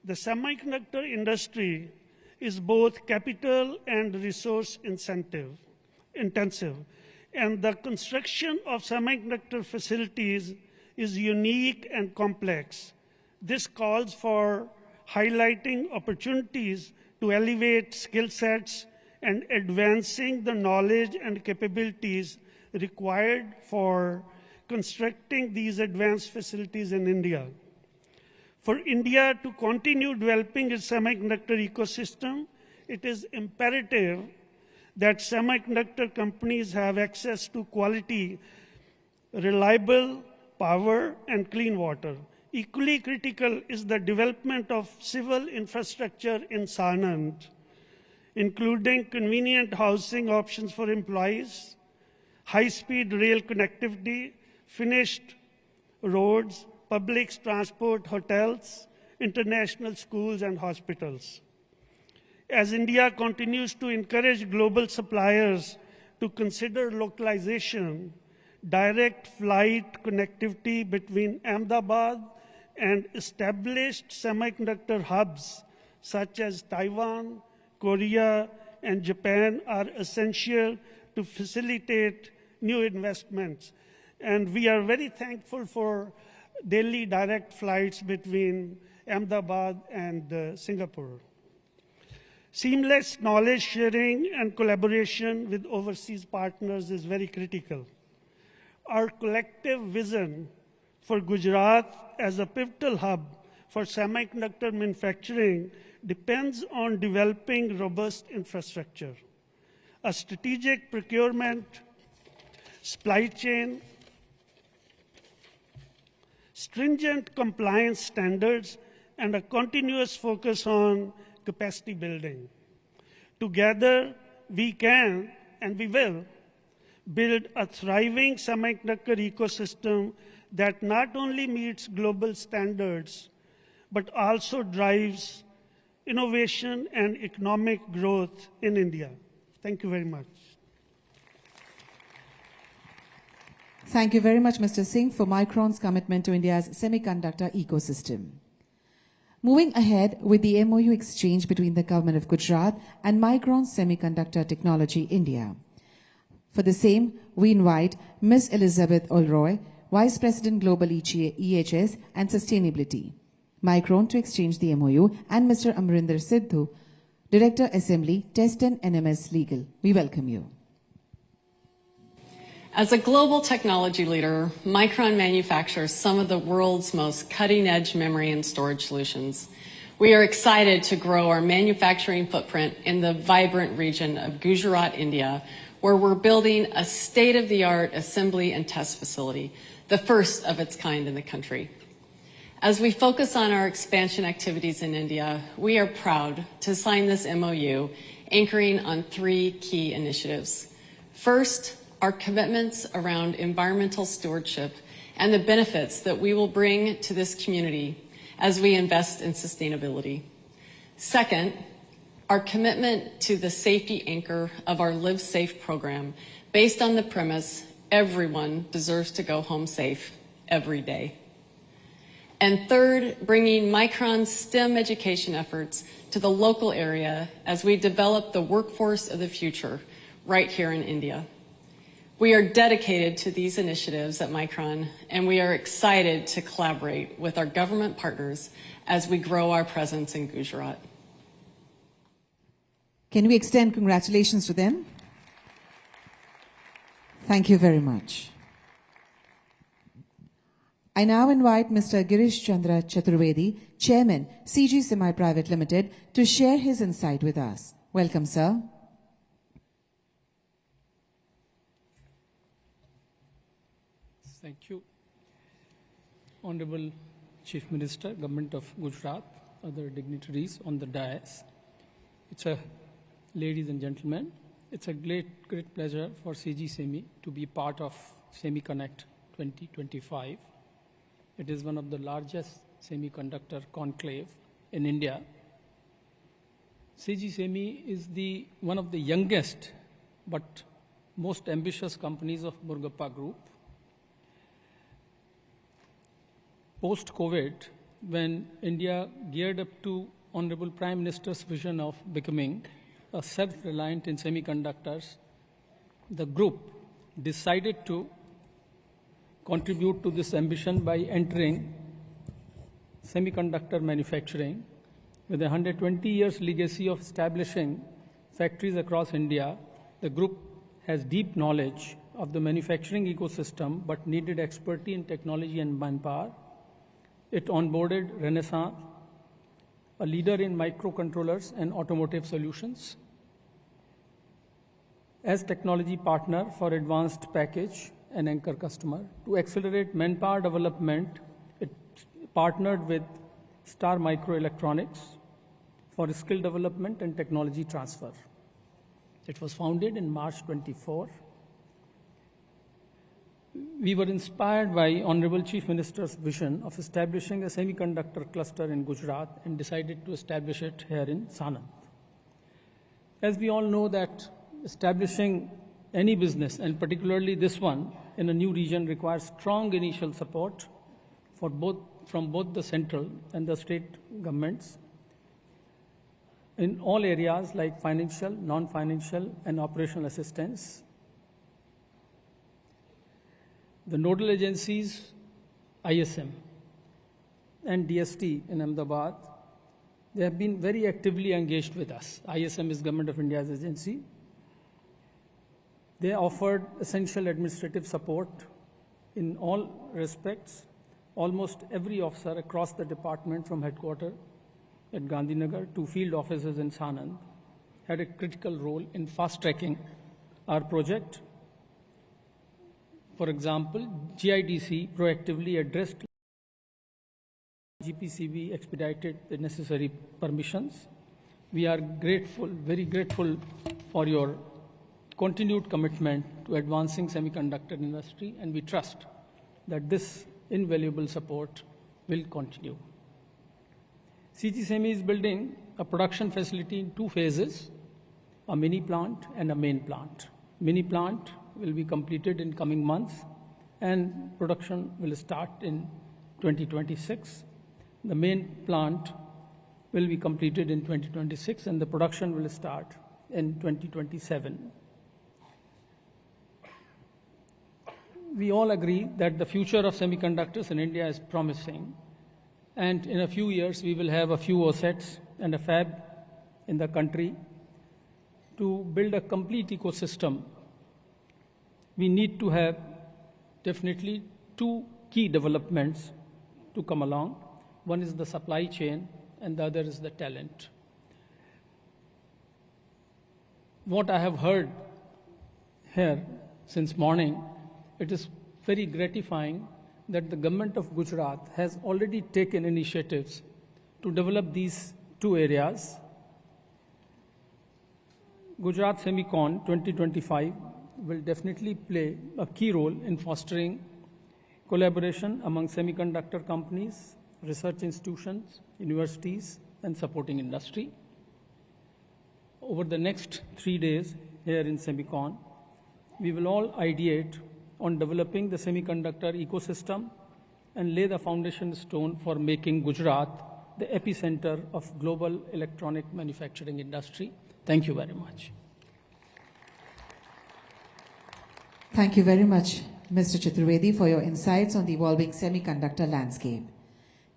[SPEAKER 6] The semiconductor industry is both capital and resource intensive, and the construction of semiconductor facilities is unique and complex. This calls for highlighting opportunities to elevate skill sets and advancing the knowledge and capabilities required for constructing these advanced facilities in India. For India to continue developing its semiconductor ecosystem, it is imperative that semiconductor companies have access to quality, reliable power, and clean water. Equally critical is the development of civil infrastructure in Sanand, including convenient housing options for employees, high-speed rail connectivity, finished roads, public transport, hotels, international schools, and hospitals. As India continues to encourage global suppliers to consider localization, direct flight connectivity between Ahmedabad, and established semiconductor hubs such as Taiwan, Korea, and Japan are essential to facilitate new investments. And we are very thankful for daily direct flights between Ahmedabad and Singapore. Seamless knowledge sharing and collaboration with overseas partners is very critical. Our collective vision for Gujarat as a pivotal hub for semiconductor manufacturing depends on developing robust infrastructure, a strategic procurement, supply chain, stringent compliance standards, and a continuous focus on capacity building. Together, we can and we will build a thriving semiconductor ecosystem that not only meets global standards, but also drives innovation and economic growth in India. Thank you very much.
[SPEAKER 1] Thank you very much, Mr. Singh, for Micron's commitment to India's semiconductor ecosystem. Moving ahead with the MOU exchange between the Government of Gujarat and Micron Semiconductor Technology India. For the same, we invite Ms. Elizabeth Olroy, Vice President Global EHS and Sustainability, Micron, to exchange the MOU, and Mr. Amrinder Sidhu, Director Assembly, Test and NMS Legal. We welcome you.
[SPEAKER 7] As a global technology leader, Micron manufactures some of the world's most cutting-edge memory and storage solutions. We are excited to grow our manufacturing footprint in the vibrant region of Gujarat, India, where we're building a state-of-the-art assembly and test facility, the first of its kind in the country. As we focus on our expansion activities in India, we are proud to sign this MOU anchoring on 3 key initiatives. First, our commitments around environmental stewardship and the benefits that we will bring to this community as we invest in sustainability. Second, our commitment to the safety anchor of our Live Safe program, based on the premise everyone deserves to go home safe every day. And third, bringing Micron's STEM education efforts to the local area as we develop the workforce of the future right here in India. We are dedicated to these initiatives at Micron, and we are excited to collaborate with our government partners as we grow our presence in Gujarat.
[SPEAKER 1] Can we extend congratulations to them? Thank you very much. I now invite Mr. Girish Chandra Chaturvedi, Chairman, CG Semi Private Limited, to share his insight with us. Welcome, sir.
[SPEAKER 8] Thank you. Honorable Chief Minister, Government of Gujarat, other dignitaries on the dais. Ladies and gentlemen, it's a great pleasure for CG Semi to be part of SemiConnect 2025. It is one of the largest semiconductor conclave in India. CG Semi is one of the youngest but most ambitious companies of Murugappa Group. Post-COVID, when India geared up to Honorable Prime Minister's vision of becoming a self-reliant in semiconductors, the group decided to contribute to this ambition by entering semiconductor manufacturing. With a 120 years legacy of establishing factories across India, the group has deep knowledge of the manufacturing ecosystem but needed expertise in technology and manpower. It onboarded Renaissance, a leader in microcontrollers and automotive solutions, as technology partner for advanced package and anchor customer. To accelerate manpower development, it partnered with Star Microelectronics for skill development and technology transfer. It was founded in March 24. We were inspired by Honorable Chief Minister's vision of establishing a semiconductor cluster in Gujarat and decided to establish it here in Sanand. As we all know that establishing any business, and particularly this one, in a new region requires strong initial support from both the central and the state governments in all areas like financial, non-financial, and operational assistance. The nodal agencies, ISM and DST in Ahmedabad, they have been very actively engaged with us. ISM is Government of India's agency. They offered essential administrative support in all respects. Almost every officer across the department from headquarters at Gandhinagar to field offices in Sanand had a critical role in fast-tracking our project. For example, GIDC proactively addressed GPCB, expedited the necessary permissions. We are grateful, very grateful for your continued commitment to advancing semiconductor industry, and we trust that this invaluable support will continue. CG Semi is building a production facility in 2 phases, a mini plant and a main plant. Mini plant will be completed in coming months and production will start in 2026. The main plant will be completed in 2026 and the production will start in 2027. We all agree that the future of semiconductors in India is promising, and in a few years we will have a few OSATs and a fab in the country. To build a complete ecosystem, we need to have definitely 2 key developments to come along. One is the supply chain and the other is the talent. What I have heard here since morning, it is very gratifying that the government of Gujarat has already taken initiatives to develop these 2 areas. Gujarat SemiCon 2025 will definitely play a key role in fostering collaboration among semiconductor companies, research institutions, universities, and supporting industry. Over the next 3 days here in SemiCon, we will all ideate on developing the semiconductor ecosystem and lay the foundation stone for making Gujarat the epicenter of global electronic manufacturing industry. Thank you very much.
[SPEAKER 1] Thank you very much, Mr. Chaturvedi, for your insights on the evolving semiconductor landscape.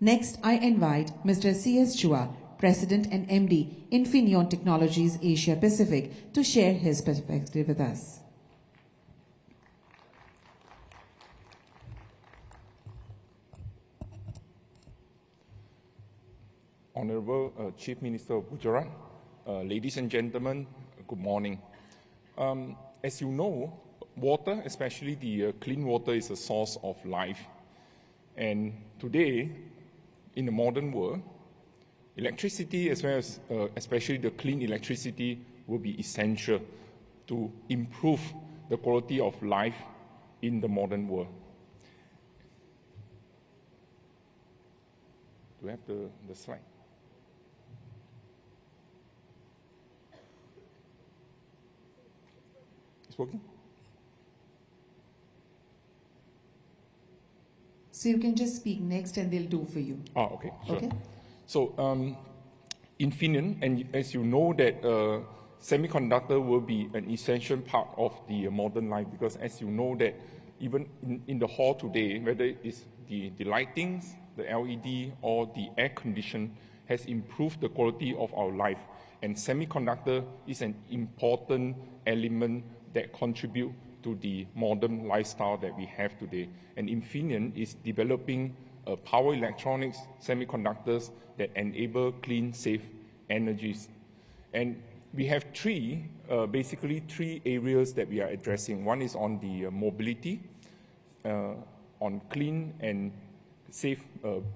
[SPEAKER 1] Next, I invite Mr. C.S. Chua, President and MD, Infineon Technologies Asia Pacific, to share his perspective with us.
[SPEAKER 9] Honorable Chief Minister of Gujarat, ladies and gentlemen, good morning. As you know, water, especially the clean water, is a source of life. And today, in the modern world, electricity, as well as especially the clean electricity, will be essential to improve the quality of life in the modern world. Do we have the slide? It's working?
[SPEAKER 1] So you can just speak next and they'll do for you.
[SPEAKER 9] Ah, okay, sure.
[SPEAKER 1] Okay.
[SPEAKER 9] So, Infineon, and as you know that semiconductor will be an essential part of the modern life, because as you know that even in the hall today, whether it's the lightings, the LED, or the air condition, has improved the quality of our life. And semiconductor is an important element that contribute to the modern lifestyle that we have today. And Infineon is developing power electronics semiconductors that enable clean, safe energies. And we have basically three areas that we are addressing. One is on the mobility, on clean and safe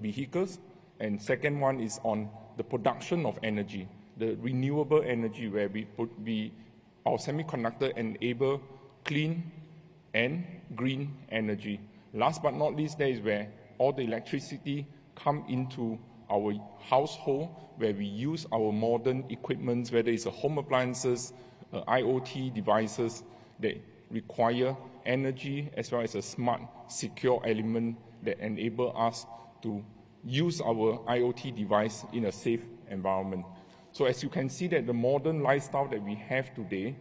[SPEAKER 9] vehicles. And second one is on the production of energy, the renewable energy, where our semiconductor enable clean and green energy. Last but not least, there is where all the electricity come into our household, where we use our modern equipment, whether it's home appliances, IoT devices that require energy, as well as a smart, secure element that enable us to use our IoT device in a safe environment. So as you can see that the modern lifestyle that we have today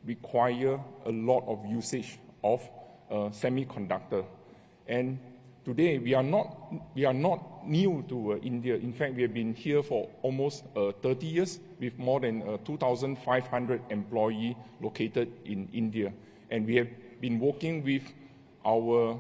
[SPEAKER 9] require a lot of usage of semiconductor. And today we are not new to India. In fact, we have been here for almost 30 years with more than 2,500 employees located in India. And we have been working with our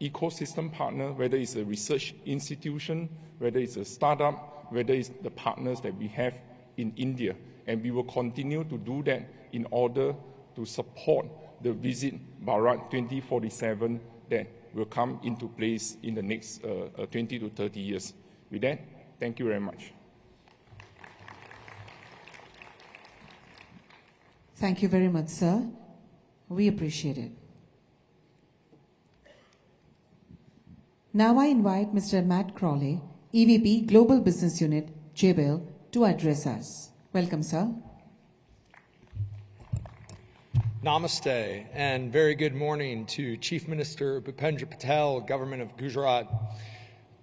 [SPEAKER 9] ecosystem partner, whether it's a research institution, whether it's a startup, whether it's the partners that we have in India. And we will continue to do that in order to support the Visit Bharat 2047 that will come into place in the next 20 to 30 years. With that, thank you very much.
[SPEAKER 1] Thank you very much, sir. We appreciate it. Now I invite Mr. Matt Crawley, EVP Global Business Unit, Jabil, to address us. Welcome, sir.
[SPEAKER 10] Namaste, and very good morning to Chief Minister Bhupendra Patel, Government of Gujarat,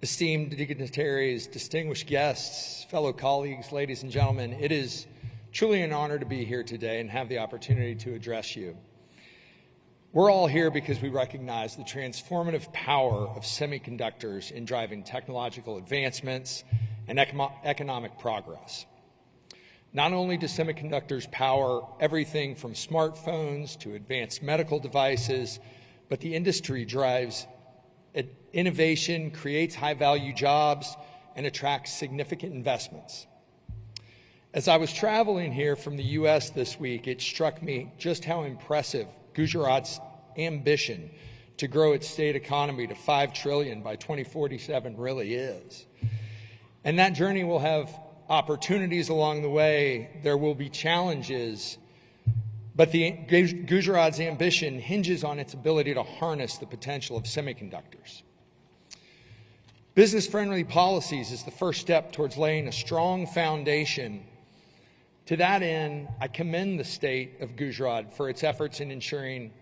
[SPEAKER 10] esteemed dignitaries, distinguished guests, fellow colleagues, ladies and gentlemen. It is truly an honor to be here today and have the opportunity to address you. We're all here because we recognize the transformative power of semiconductors in driving technological advancements and economic progress. Not only do semiconductors power everything from smartphones to advanced medical devices, but the industry drives innovation, creates high-value jobs, and attracts significant investments. As I was traveling here from the U.S. this week, it struck me just how impressive Gujarat's ambition to grow its state economy to $5 trillion by 2047 really is. And that journey will have opportunities along the way. There will be challenges, but Gujarat's ambition hinges on its ability to harness the potential of semiconductors. Business-friendly policies is the first step towards laying a strong foundation. To that end, I commend the state of Gujarat for its efforts in ensuring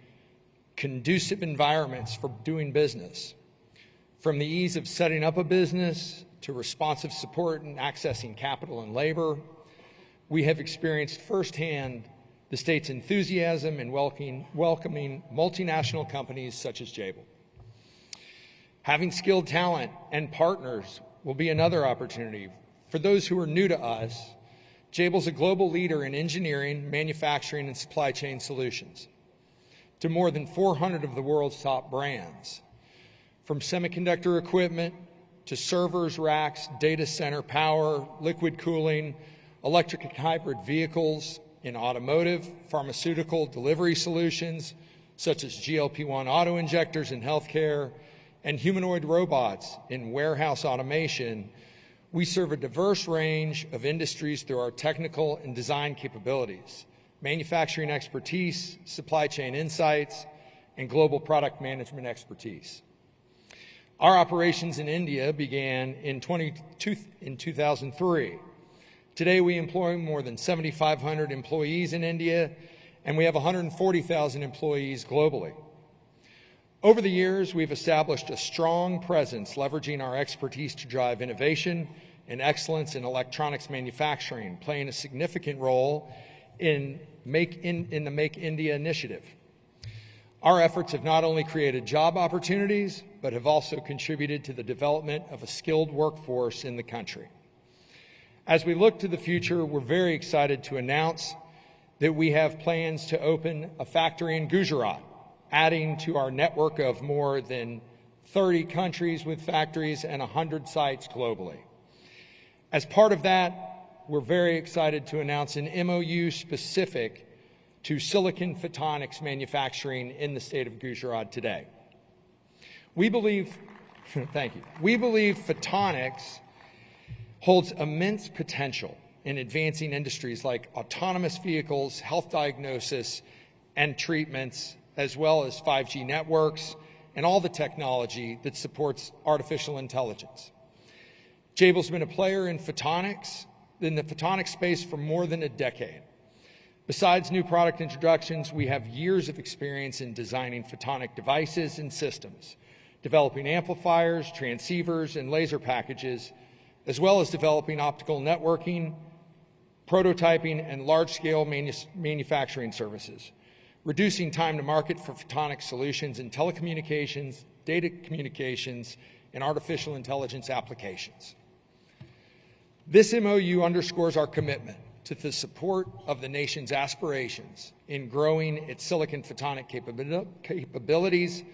[SPEAKER 10] conducive environments for doing business. From the ease of setting up a business to responsive support in accessing capital and labor, we have experienced firsthand the state's enthusiasm in welcoming multinational companies such as Jabil. Having skilled talent and partners will be another opportunity. For those who are new to us, Jabil is a global leader in engineering, manufacturing, and supply chain solutions to more than 400 of the world's top brands. From semiconductor equipment to servers, racks, data center power, liquid cooling, electric and hybrid vehicles in automotive, pharmaceutical delivery solutions, such as GLP-1 auto-injectors in healthcare, and humanoid robots in warehouse automation, we serve a diverse range of industries through our technical and design capabilities, manufacturing expertise, supply chain insights, and global product management expertise. Our operations in India began in 2003. Today, we employ more than 7,500 employees in India, and we have 140,000 employees globally. Over the years, we've established a strong presence, leveraging our expertise to drive innovation and excellence in electronics manufacturing, playing a significant role in the Make India initiative. Our efforts have not only created job opportunities, but have also contributed to the development of a skilled workforce in the country. As we look to the future, we're very excited to announce that we have plans to open a factory in Gujarat, adding to our network of more than 30 countries with factories and 100 sites globally. As part of that, we're very excited to announce an MOU specific to silicon photonics manufacturing in the state of Gujarat today. We believe, thank you, we believe photonics holds immense potential in advancing industries like autonomous vehicles, health diagnosis and treatments, as well as 5G networks and all the technology that supports artificial intelligence. Jabil's been a player in the photonics space for more than a decade. Besides new product introductions, we have years of experience in designing photonic devices and systems developing amplifiers, transceivers, and laser packages, as well as developing optical networking, prototyping, and large-scale manufacturing services, reducing time to market for photonic solutions in telecommunications, data communications, and artificial intelligence applications. This MOU underscores our commitment to the support of the nation's aspirations in growing its silicon photonic capabilities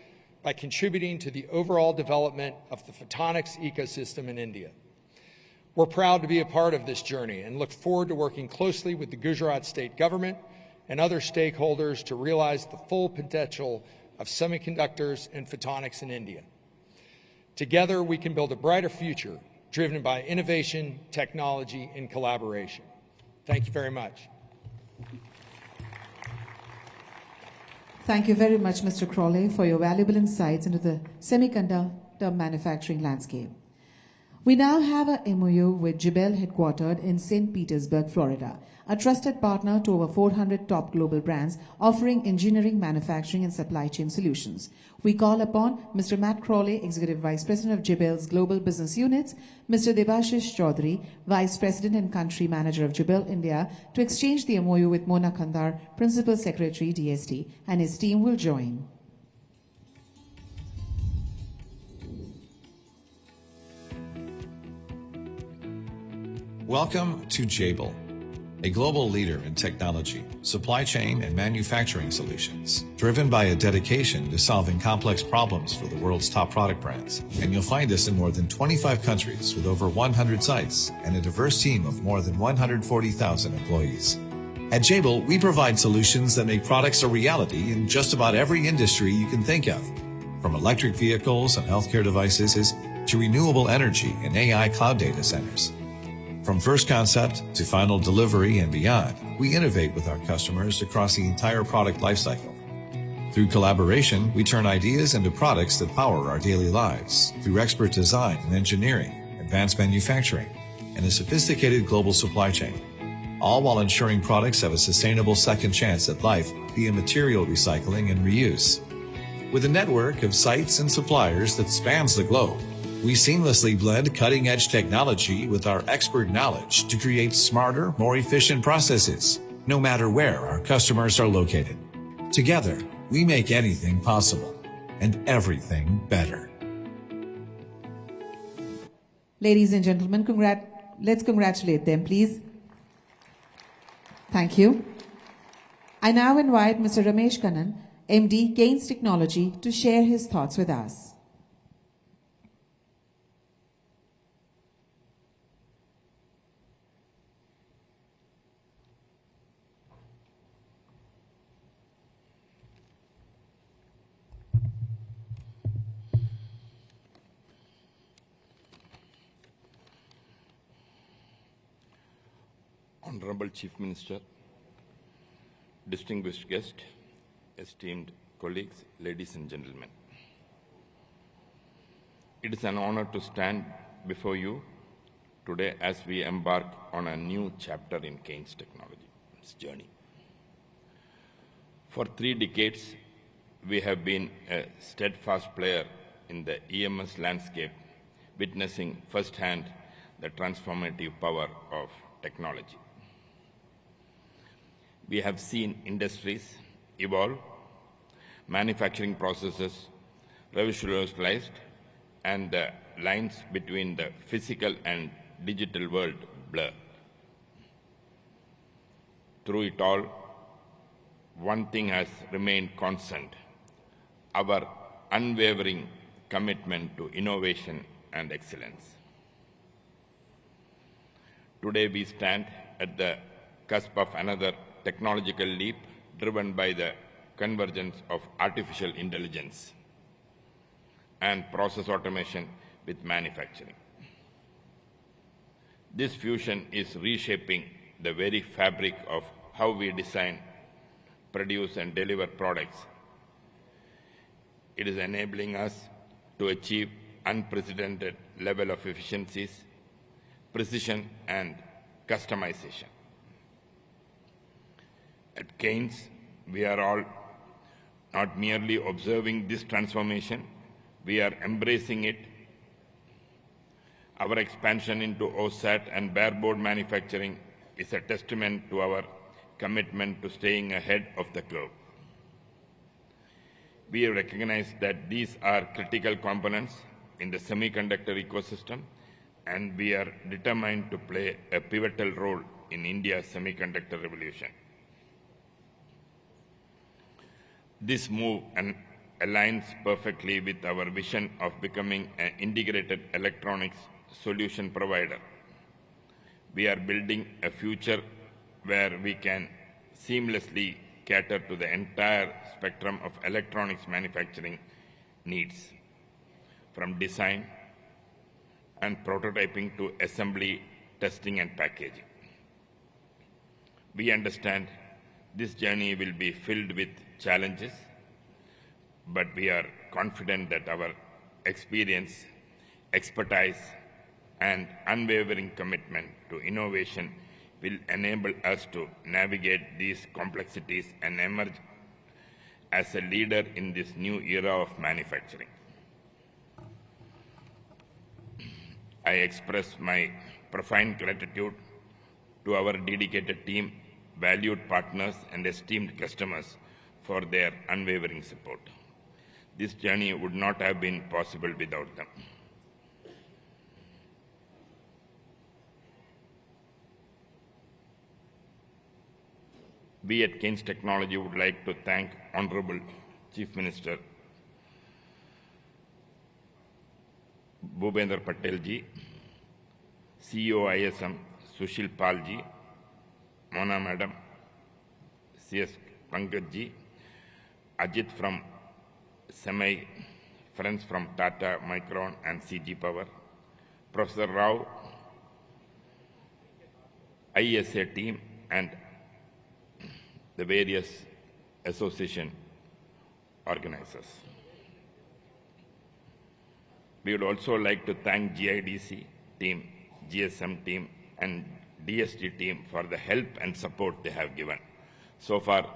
[SPEAKER 10] by contributing to the overall development of the photonics ecosystem in India. We're proud to be a part of this journey and look forward to working closely with the Gujarat state government and other stakeholders to realize the full potential of semiconductors and photonics in India. Together, we can build a brighter future driven by innovation, technology, and collaboration. Thank you very much.
[SPEAKER 1] Thank you very much, Mr. Crawley, for your valuable insights into the semiconductor manufacturing landscape. We now have a MOU with Jabil, headquartered in St. Petersburg, Florida, a trusted partner to over 400 top global brands offering engineering, manufacturing, and supply chain solutions. We call upon Mr. Matt Crawley, Executive Vice President of Jabil's Global Business Units, Mr. Debashish Chaudhary, Vice President and Country Manager of Jabil, India, to exchange the MOU with Mona Kandar, Principal Secretary, DST, and his team will join.
[SPEAKER 11] Welcome to Jabil, a global leader in technology, supply chain, and manufacturing solutions, driven by a dedication to solving complex problems for the world's top product brands. And you'll find us in more than 25 countries with over 100 sites and a diverse team of more than 140,000 employees. At Jabil, we provide solutions that make products a reality in just about every industry you can think of, from electric vehicles and healthcare devices to renewable energy and AI cloud data centers. From first concept to final delivery and beyond, we innovate with our customers across the entire product lifecycle. Through collaboration, we turn ideas into products that power our daily lives through expert design and engineering, advanced manufacturing, and a sophisticated global supply chain, all while ensuring products have a sustainable second chance at life via material recycling and reuse. With a network of sites and suppliers that spans the globe, we seamlessly blend cutting-edge technology with our expert knowledge to create smarter, more efficient processes, no matter where our customers are located. Together, we make anything possible and everything better.
[SPEAKER 1] Ladies and gentlemen, let's congratulate them, please. Thank you. I now invite Mr. Ramesh Kannan, MD, Keynes Technology, to share his thoughts with us.
[SPEAKER 12] Honorable Chief Minister, distinguished guest, esteemed colleagues, ladies and gentlemen. It is an honor to stand before you today as we embark on a new chapter in Keynes Technology's journey. For 3 decades, we have been a steadfast player in the EMS landscape, witnessing firsthand the transformative power of technology. We have seen industries evolve, manufacturing processes revolutionized, and the lines between the physical and digital world blur. Through it all, one thing has remained constant: our unwavering commitment to innovation and excellence. Today we stand at the cusp of another technological leap driven by the convergence of artificial intelligence and process automation with manufacturing. This fusion is reshaping the very fabric of how we design, produce, and deliver products. It is enabling us to achieve unprecedented level of efficiencies, precision, and customization. At Keynes, we are all not merely observing this transformation, We are embracing it. Our expansion into OSAT and bareboard manufacturing is a testament to our commitment to staying ahead of the curve. We recognize that these are critical components in the semiconductor ecosystem, and we are determined to play a pivotal role in India's semiconductor revolution. This move aligns perfectly with our vision of becoming an integrated electronics solution provider. We are building a future where we can seamlessly cater to the entire spectrum of electronics manufacturing needs, from design and prototyping to assembly, testing, and packaging. We understand this journey will be filled with challenges, but we are confident that our experience, expertise, and unwavering commitment to innovation will enable us to navigate these complexities and emerge as a leader in this new era of manufacturing. I express my profound gratitude to our dedicated team, valued partners, and esteemed customers for their unwavering support. This journey would not have been possible without them. We at Keynes Technology would like to thank Honorable Chief Minister Bhupendra Patel ji, CEO ISM Sushil Pal ji, Mona Madam, CS Pankaj ji, Ajit from Semi, friends from Tata, Micron, and CG Power, Professor Rao, ISA team, and the various association organizers. We would also like to thank GIDC team, GSM team, and DST team for the help and support they have given. So far,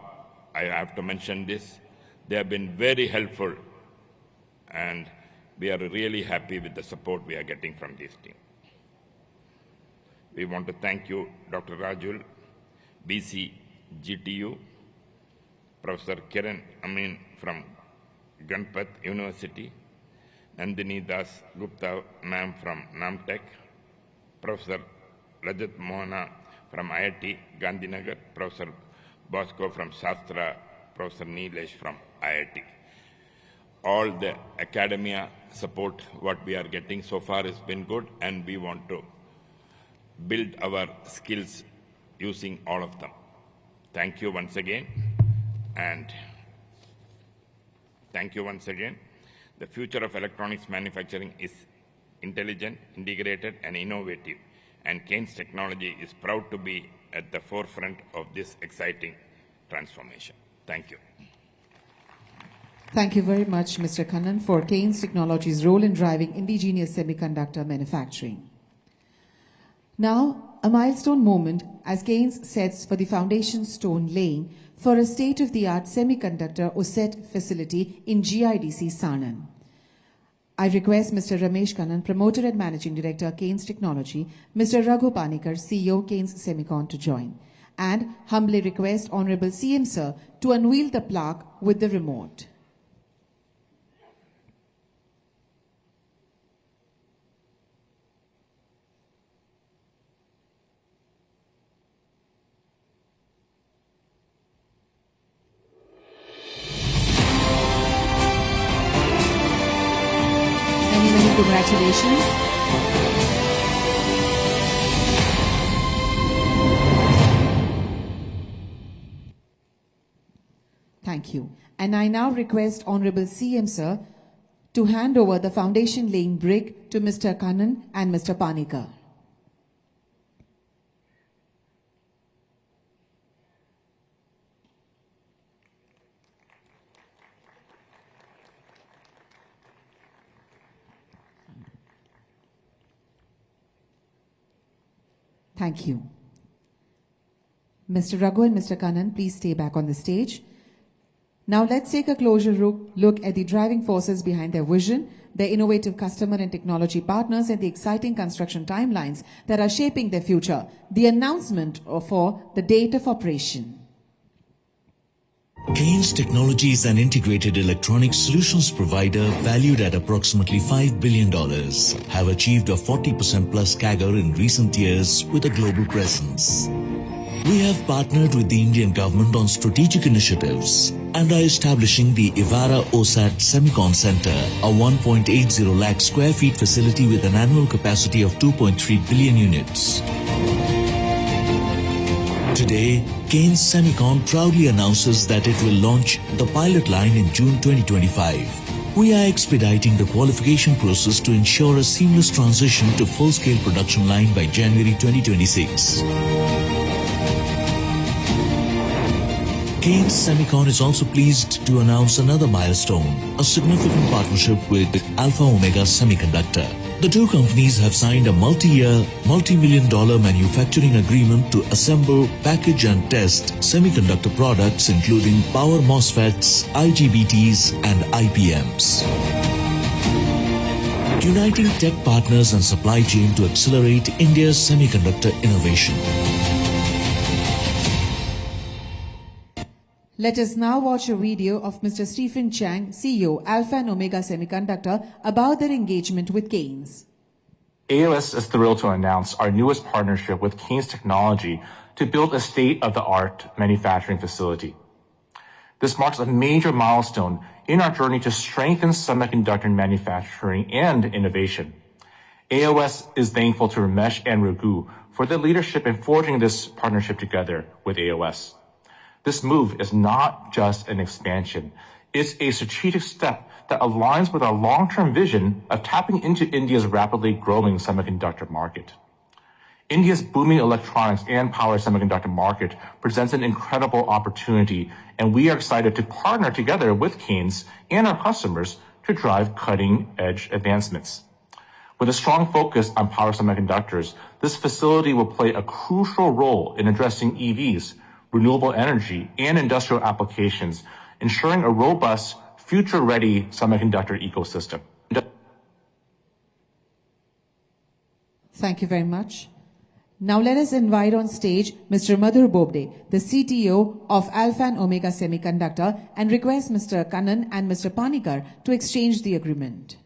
[SPEAKER 12] I have to mention this, they have been very helpful, and we are really happy with the support we are getting from this team. We want to thank you, Dr. Rajul, BC GTU, Professor Kiran Amin from Ganpat University, Nandini Das Gupta ma'am from Namtech, Professor Rajat Mohana from IIT Gandhinagar, Professor Bosco from Shastra, Professor Nilesh from IIT. All the academia support what we are getting so far has been good, and we want to build our skills using all of them. Thank you once again, and thank you once again. The future of electronics manufacturing is intelligent, integrated, and innovative, and Keynes Technology is proud to be at the forefront of this exciting transformation. Thank you.
[SPEAKER 1] Thank you very much, Mr. Kannan, for Keynes Technology's role in driving indigenous semiconductor manufacturing. Now, a milestone moment as Keynes sets for the foundation stone laying for a state-of-the-art semiconductor OSAT facility in GIDC Sanand. I request Mr. Ramesh Kannan, Promoter and Managing Director, Keynes Technology, Mr. Raghu Panikar, CEO, Keynes Semicon, to join, and humbly request Honorable CM Sir to unveil the plaque with the remote. Congratulations. Thank you. And I now request Honorable CM Sir to hand over the foundation laying brick to Mr. Kannan and Mr. Panikar. Thank you. Mr. Raghu and Mr. Kannan, please stay back on the stage. Now let's take a closer look at the driving forces behind their vision, their innovative customer and technology partners, and the exciting construction timelines that are shaping their future. The announcement for the date of operation.
[SPEAKER 13] Kaynes Technology is an integrated electronic solutions provider valued at approximately $5 billion, have achieved a 40% plus CAGR in recent years with a global presence. We have partnered with the Indian government on strategic initiatives and are establishing the Ivara OSAT Semicon Center, a 1.80 lakh square feet facility with an annual capacity of 2.3 billion units. Today, Kaynes Semicon proudly announces that it will launch the pilot line in June 2025. We are expediting the qualification process to ensure a seamless transition to full-scale production line by January 2026. Kaynes Semicon is also pleased to announce another milestone, a significant partnership with Alpha Omega Semiconductor. The two companies have signed a multi-year, multi-million-dollar manufacturing agreement to assemble, package and test semiconductor products including power MOSFETs, IGBTs and IPMs. Uniting tech partners and supply chain to accelerate India's semiconductor innovation.
[SPEAKER 1] Let us now watch a video of Mr. Stephen Chang, CEO, Alpha and Omega Semiconductor, about their engagement with Kaynes.
[SPEAKER 14] AOS is thrilled to announce our newest partnership with Kaynes Technology to build a state-of-the-art manufacturing facility. This marks a major milestone in our journey to strengthen semiconductor manufacturing and innovation. AOS is thankful to Ramesh and Raghu for their leadership in forging this partnership together with AOS. This move is not just an expansion. It's a strategic step that aligns with our long-term vision of tapping into India's rapidly growing semiconductor market. India's booming electronics and power semiconductor market presents an incredible opportunity, and we are excited to partner together with Kaynes and our customers to drive cutting-edge advancements. With a strong focus on power semiconductors, this facility will play a crucial role in addressing EVs, renewable energy, and industrial applications, ensuring a robust, future-ready semiconductor ecosystem.
[SPEAKER 1] Thank you very much. Now let us invite on stage Mr. Madhur Bobde, the CTO of Alpha and Omega Semiconductor, and request Mr. Kannan and Mr. Panikar to exchange the agreement.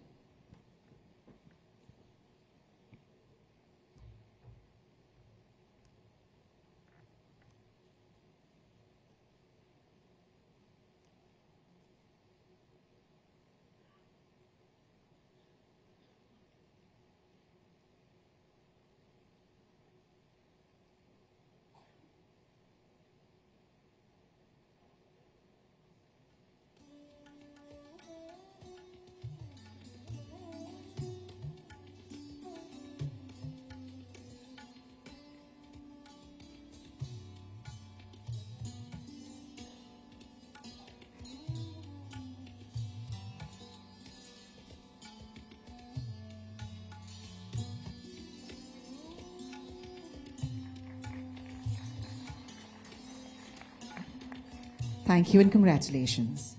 [SPEAKER 1] Thank you and congratulations.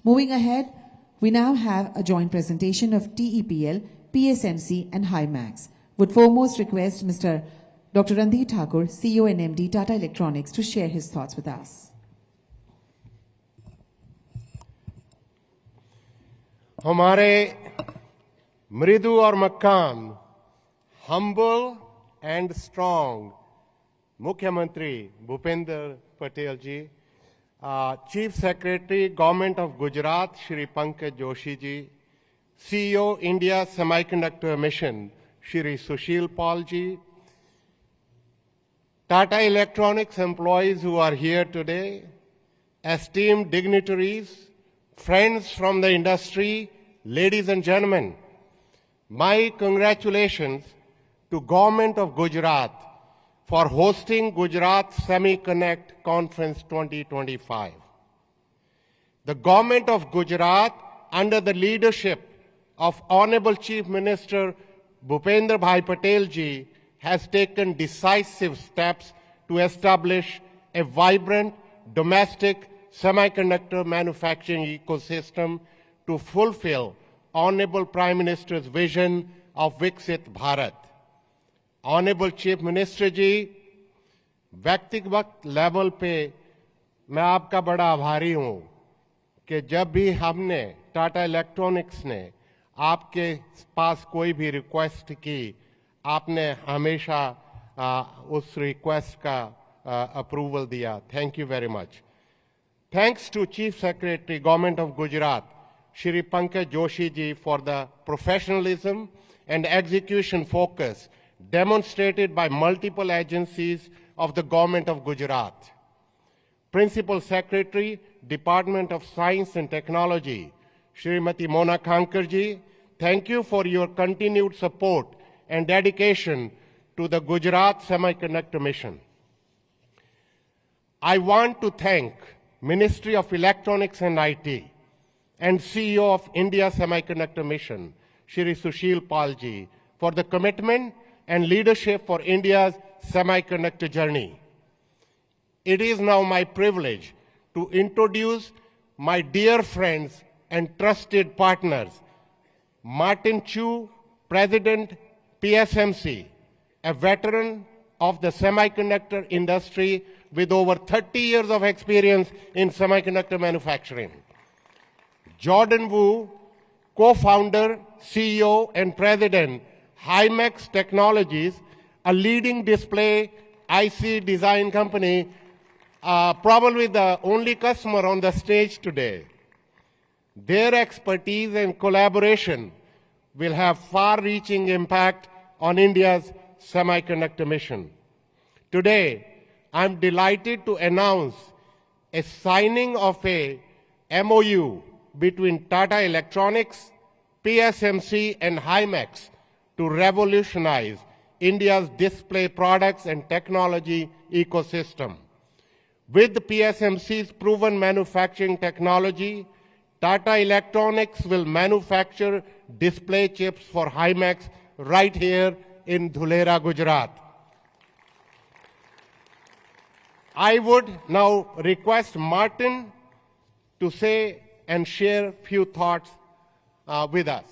[SPEAKER 1] Moving ahead, we now have a joint presentation of TEPL, PSMC and HiMax. Would foremost request Mr. Dr. Randhir Thakur, CEO and MD, Tata Electronics, to share his thoughts with us.
[SPEAKER 15] हमारे मृदु और मक्काम, humble and strong मुख्यमंत्री भूपेंद्र पटेल जी, Chief Secretary, Government of Gujarat, Shri Pankaj Joshi ji, CEO, India Semiconductor Mission, Shri Sushil Paul ji, Tata Electronics employees who are here today, esteemed dignitaries, friends from the industry, ladies and gentlemen, my congratulations to Government of Gujarat for hosting Gujarat SemiConnect Conference 2025. The Government of Gujarat, under the leadership of Honorable Chief Minister Bhupendra Bhai Patel ji, has taken decisive steps to establish a vibrant domestic semiconductor manufacturing ecosystem to fulfill Honorable Prime Minister's vision of Viksit Bharat. Honorable Chief Minister जी, व्यक्तिगत level पे मैं आपका बड़ा आभारी हूं कि जब भी हमने टाटा इलेक्ट्रॉनिक्स ने आपके पास कोई भी रिक्वेस्ट की, आपने हमेशा उस रिक्वेस्ट का अप्रूवल दिया. Thank you very much. Thanks to Chief Secretary, Government of Gujarat, Shri Pankaj Joshi ji, for the professionalism and execution focus demonstrated by multiple agencies of the Government of Gujarat. Principal Secretary, Department of Science and Technology, Srimati Mona Khankar ji, thank you for your continued support and dedication to the Gujarat SemiConnect mission. I want to thank Ministry of Electronics and IT and CEO of India Semiconductor Mission, Shri Sushil Palji, for the commitment and leadership for India's semiconductor journey. It is now my privilege to introduce my dear friends and trusted partners, Martin Chu, President, PSMC, a veteran of the semiconductor industry with over 30 years of experience in semiconductor manufacturing. Jordan Wu, co-founder, CEO, and president, Himax Technologies, a leading display IC design company, probably the only customer on the stage today. Their expertise and collaboration will have far-reaching impact on India's semiconductor mission. Today, I'm delighted to announce a signing of a MOU between Tata Electronics, PSMC, and Himax to revolutionize India's display products and technology ecosystem. With PSMC's proven manufacturing technology, Tata Electronics will manufacture display chips for Himax right here in Dhulera, Gujarat. I would now request Martin to say and share a few thoughts with us.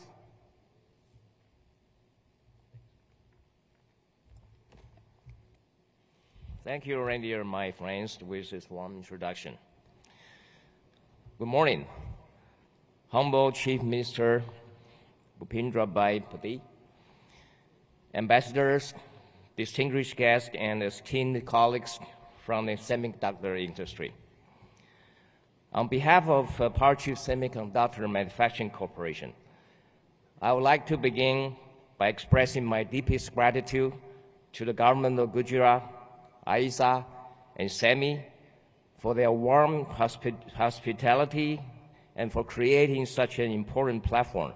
[SPEAKER 16] Thank you, Randy, my friends, with this warm introduction. Good morning. Humble Chief Minister Bhupendra Bhai Patel, ambassadors, distinguished guests, and esteemed colleagues from the semiconductor industry. On behalf of Parchu Semiconductor Manufacturing Corporation, I would like to begin by expressing my deepest gratitude to the government of Gujarat, AISA, and SEMI for their warm hospitality and for creating such an important platform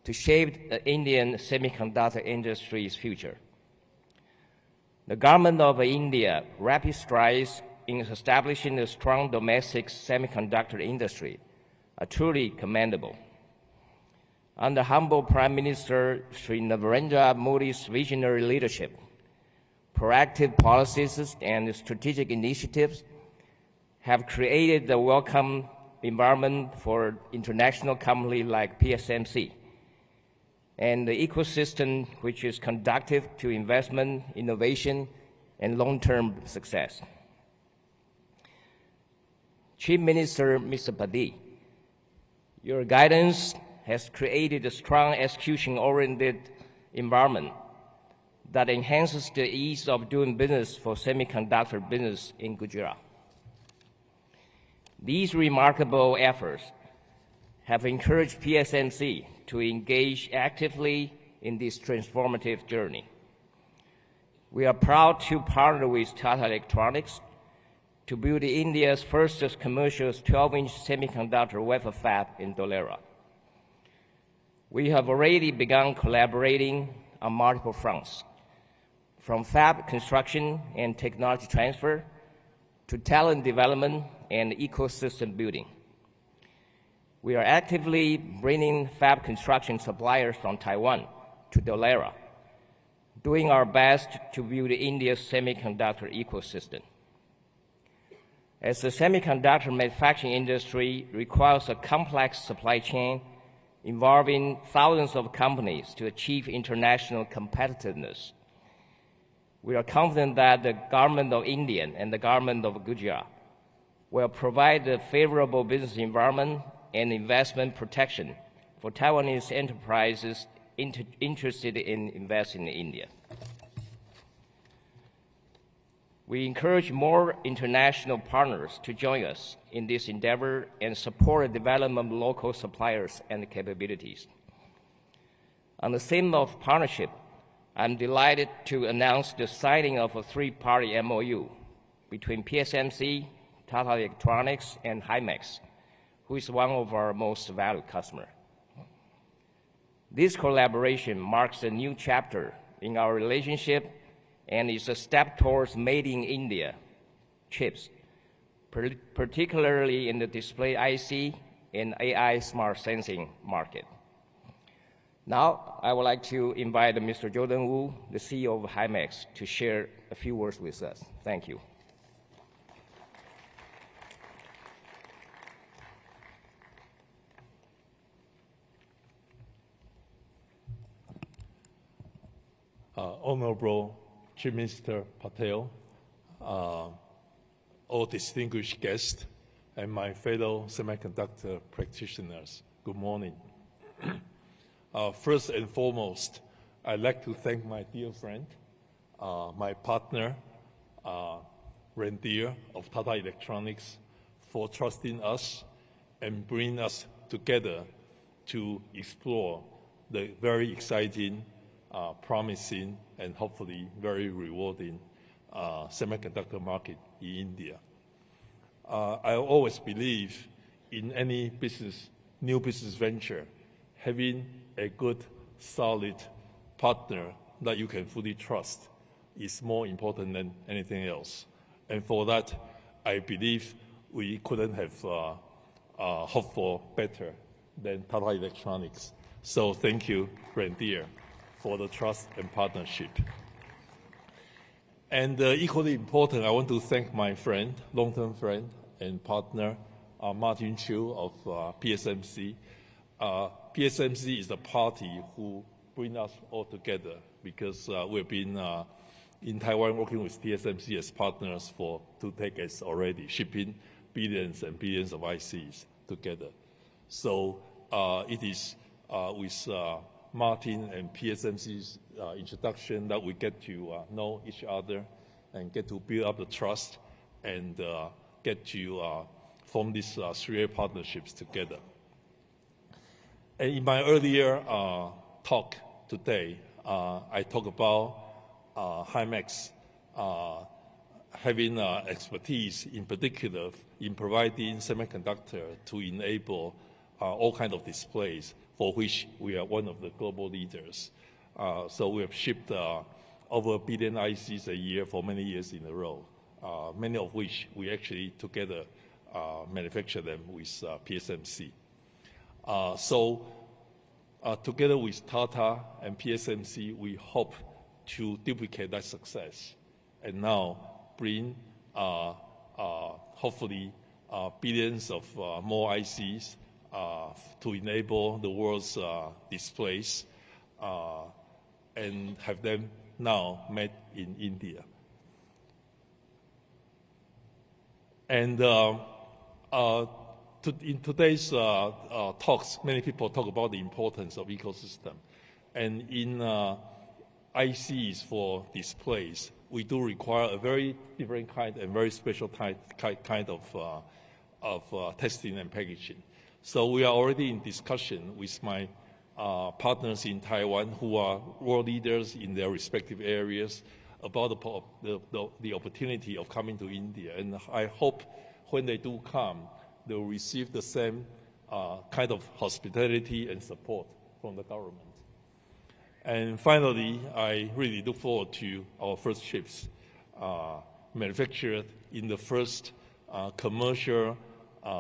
[SPEAKER 16] to shape the Indian semiconductor industry's future. The government of India rapid strides in establishing a strong domestic semiconductor industry are truly commendable. Under humble Prime Minister Sri Narendra Modi's visionary leadership, proactive policies and strategic initiatives have created the welcome environment for international companies like PSMC and the ecosystem which is conducive to investment, innovation, and long-term success. Chief Minister Mr. Patel, your guidance has created a strong execution-oriented environment that enhances the ease of doing business for semiconductor business in Gujarat. These remarkable efforts have encouraged PSMC to engage actively in this transformative journey. We are proud to partner with Tata Electronics to build India's first commercial 12-inch semiconductor wafer fab in Dholera. We have already begun collaborating on multiple fronts, from fab construction and technology transfer to talent development and ecosystem building. We are actively bringing fab construction suppliers from Taiwan to Dholera, doing our best to build India's semiconductor ecosystem. As the semiconductor manufacturing industry requires a complex supply chain involving thousands of companies to achieve international competitiveness, we are confident that the government of India and the government of Gujarat will provide a favorable business environment and investment protection for Taiwanese enterprises interested in investing in India. We encourage more international partners to join us in this endeavor and support the development of local suppliers and capabilities. On the theme of partnership, I'm delighted to announce the signing of a three-party MOU between PSMC, Tata Electronics, and Himax, who is one of our most valued customers. This collaboration marks a new chapter in our relationship and is a step towards Made in India chips, particularly in the display IC and AI smart sensing market. Now, I would like to invite Mr. Jordan Wu, the CEO of Himax, to share a few words with us. Thank you.
[SPEAKER 17] Honorable Chief Minister Patel, all distinguished guests, and my fellow semiconductor practitioners, good morning. First and foremost, I'd like to thank my dear friend, my partner, Randir of Tata Electronics, for trusting us and bringing us together to explore the very exciting, promising, and hopefully very rewarding semiconductor market in India. I always believe in any business, new business venture, having a good, solid partner that you can fully trust is more important than anything else. And for that, I believe we couldn't have hoped for better than Tata Electronics. So thank you, Randir, for the trust and partnership. And equally important, I want to thank my friend, long-term friend and partner, Martin Chiu of PSMC. PSMC is the party who bring us all together because we've been in Taiwan working with TSMC as partners for 2 decades already, shipping billions and billions of ICs together. So it is with Martin and PSMC's introduction that we get to know each other and get to build up the trust and get to form these 3-year partnerships together. And in my earlier talk today, I talked about Himax having expertise, in particular, in providing semiconductor to enable all kinds of displays, for which we are one of the global leaders. So we have shipped over 1 billion ICs a year for many years in a row, many of which we actually together manufacture them with PSMC. Together with Tata and PSMC, we hope to duplicate that success and now bring, hopefully, billions of more ICs to enable the world's displays and have them now made in India. And in today's talks, many people talk about the importance of ecosystem. And in ICs for displays, we do require a very different kind and very special kind of testing and packaging. So we are already in discussion with my partners in Taiwan who are world leaders in their respective areas about the opportunity of coming to India. And I hope when they do come, they will receive the same kind of hospitality and support from the government. And finally, I really look forward to our first chips manufactured in the first commercial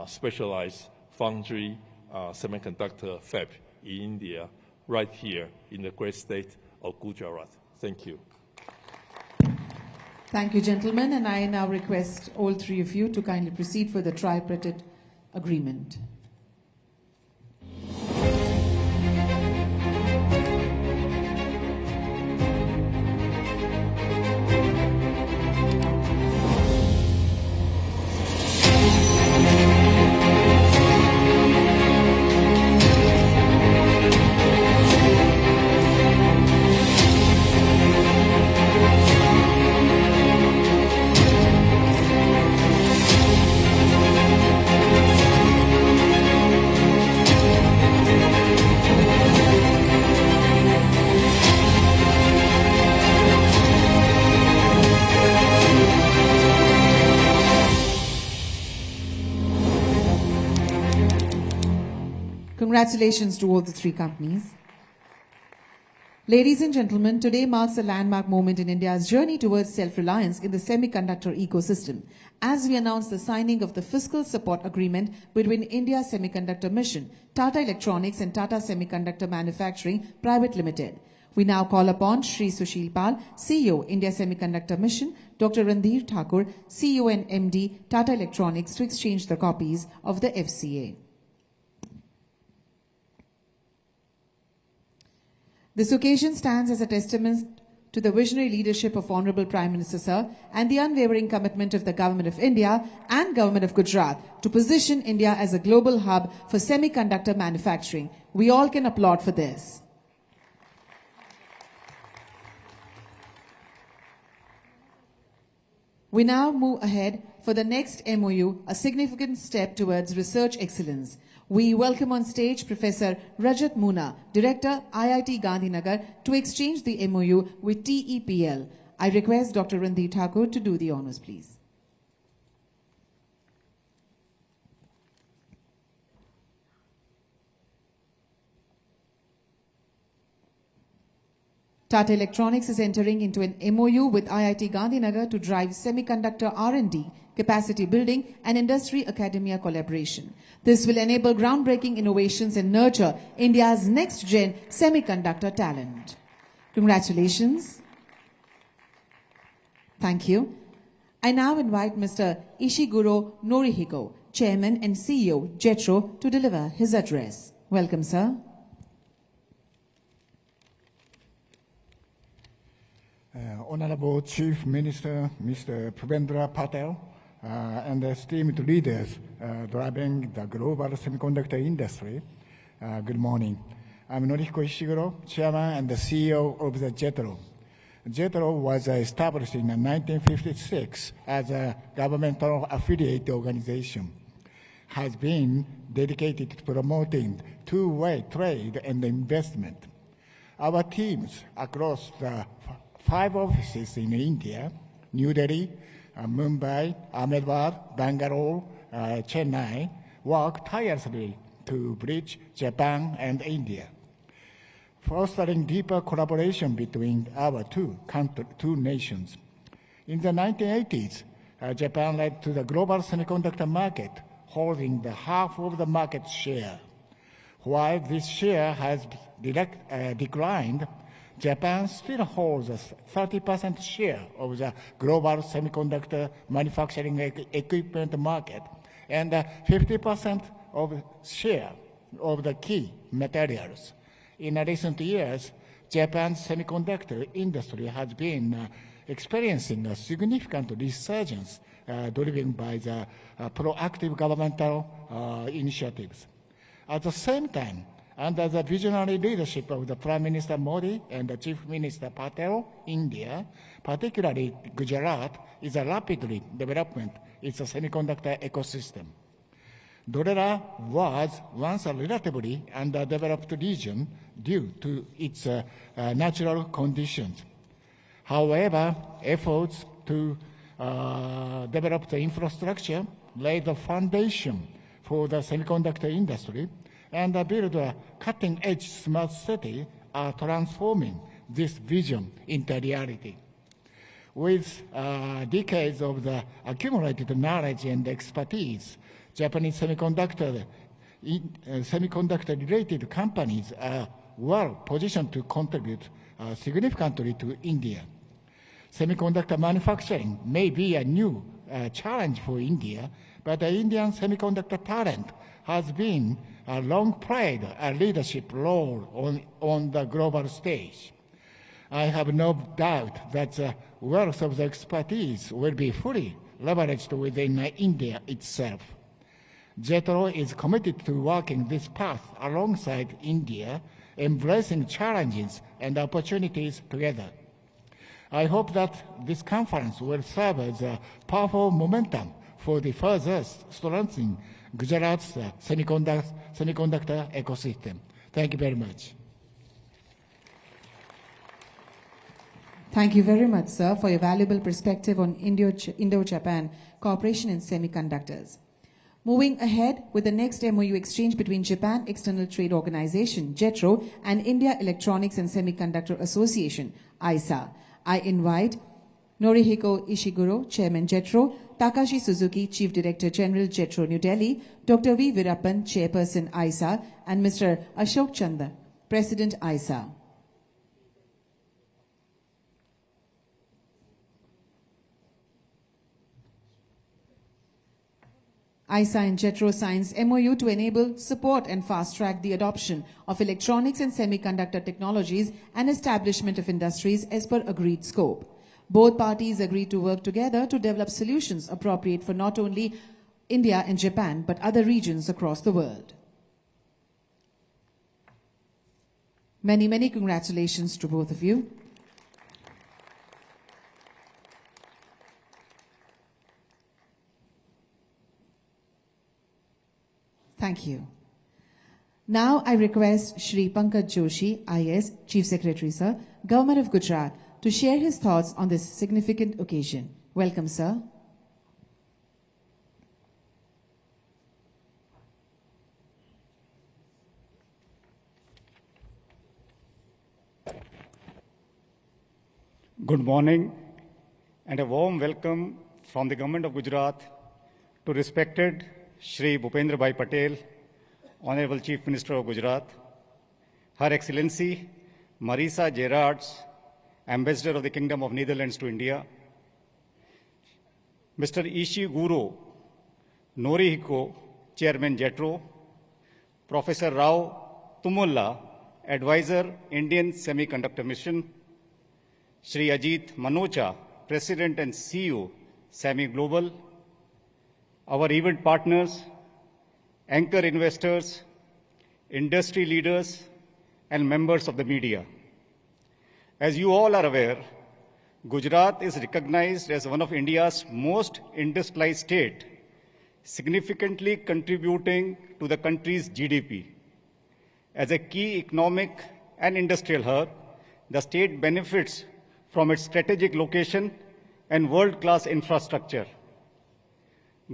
[SPEAKER 17] specialized foundry semiconductor fab in India, right here in the great state of Gujarat. Thank you.
[SPEAKER 1] Thank you, gentlemen, and I now request all three of you to kindly proceed for the tripartite agreement. Congratulations to all the three companies. Ladies and gentlemen, today marks a landmark moment in India's journey towards self-reliance in the semiconductor ecosystem, as we announce the signing of the Fiscal Support Agreement between India Semiconductor Mission, Tata Electronics and Tata Semiconductor Manufacturing Private Limited. We now call upon Shri Sushil Pal, CEO, India Semiconductor Mission, Dr. Randhir Thakur, CEO and MD, Tata Electronics, to exchange the copies of the FCA. This occasion stands as a testament to the visionary leadership of Honorable Prime Minister Sir and the unwavering commitment of the Government of India and Government of Gujarat to position India as a global hub for semiconductor manufacturing. We all can applaud for this. We now move ahead for the next MOU, a significant step towards research excellence. We welcome on stage Professor Rajat Muna, Director, IIT Gandhinagar, to exchange the MOU with TEPL. I request Dr. Randhir Thakur to do the honors, please. Tata Electronics is entering into an MOU with IIT Gandhinagar to drive semiconductor R&D, capacity building and industry academia collaboration. This will enable groundbreaking innovations and nurture India's next-gen semiconductor talent. Congratulations. Thank you. I now invite Mr. Ishiguro Norihiko, Chairman and CEO, Jetro, to deliver his address. Welcome, sir.
[SPEAKER 18] Honorable Chief Minister, Mr. Prabendra Patel, and esteemed leaders driving the global semiconductor industry, good morning. I'm Norihiko Ishiguro, Chairman and the CEO of the Jetro. Jetro was established in 1956 as a governmental affiliate organization, has been dedicated to promoting two-way trade and investment. Our teams across the 5 offices in India, New Delhi, Mumbai, Ahmedabad, Bangalore, Chennai, work tirelessly to bridge Japan and India, fostering deeper collaboration between our two nations. In the 1980s, Japan led to the global semiconductor market, holding the half of the market share. While this share has declined, Japan still holds a 30% share of the global semiconductor manufacturing equipment market and 50% of share of the key materials. In recent years, Japan's semiconductor industry has been experiencing a significant resurgence driven by the proactive governmental initiatives. At the same time, under the visionary leadership of the Prime Minister Modi and the Chief Minister Patel, India, particularly Gujarat, is rapidly developing its semiconductor ecosystem. Dorera was once a relatively underdeveloped region due to its natural conditions. However, efforts to develop the infrastructure laid the foundation for the semiconductor industry and build a cutting-edge smart city are transforming this vision into reality. With decades of the accumulated knowledge and expertise, Japanese semiconductor-related companies are well positioned to contribute significantly to India. Semiconductor manufacturing may be a new challenge for India, but the Indian semiconductor talent has been long played a leadership role on the global stage. I have no doubt that the wealth of the expertise will be fully leveraged within India itself. Jetro is committed to working this path alongside India, embracing challenges and opportunities together. I hope that this conference will serve as a powerful momentum for the further strengthening Gujarat's semiconductor ecosystem. Thank you very much.
[SPEAKER 1] Thank you very much, sir, for your valuable perspective on Indo-Japan cooperation in semiconductors. Moving ahead with the next MOU exchange between Japan External Trade Organization, Jetro, and India Electronics and Semiconductor Association, ISA. I invite Norihiko Ishiguro, Chairman Jetro, Takashi Suzuki, Chief Director General Jetro New Delhi, Dr. V. Virappan, Chairperson ISA, and Mr. Ashok Chanda, President ISA. ISA and Jetro signs MOU to enable, support and fast-track the adoption of electronics and semiconductor technologies and establishment of industries as per agreed scope. Both parties agreed to work together to develop solutions appropriate for not only India and Japan, but other regions across the world. Many, many congratulations to both of you. Thank you. Now I request Shri Pankaj Joshi, IS, Chief Secretary, Sir, Government of Gujarat, to share his thoughts on this significant occasion. Welcome, sir.
[SPEAKER 19] Good morning and a warm welcome from the Government of Gujarat to respected Shri Bhupendra Bhai Patel, Honorable Chief Minister of Gujarat, Her Excellency Marisa Gerards, Ambassador of the Kingdom of Netherlands to India, Mr. Ishiguro Norihiko, Chairman Jetro, Professor Rao Tumulla, Advisor, Indian Semiconductor Mission, Shri Ajit Manocha, President and CEO, SEMI Global, our event partners, anchor investors, industry leaders, and members of the media. As you all are aware, Gujarat is recognized as one of India's most industrialized states, significantly contributing to the country's GDP. As a key economic and industrial hub, the state benefits from its strategic location and world-class infrastructure.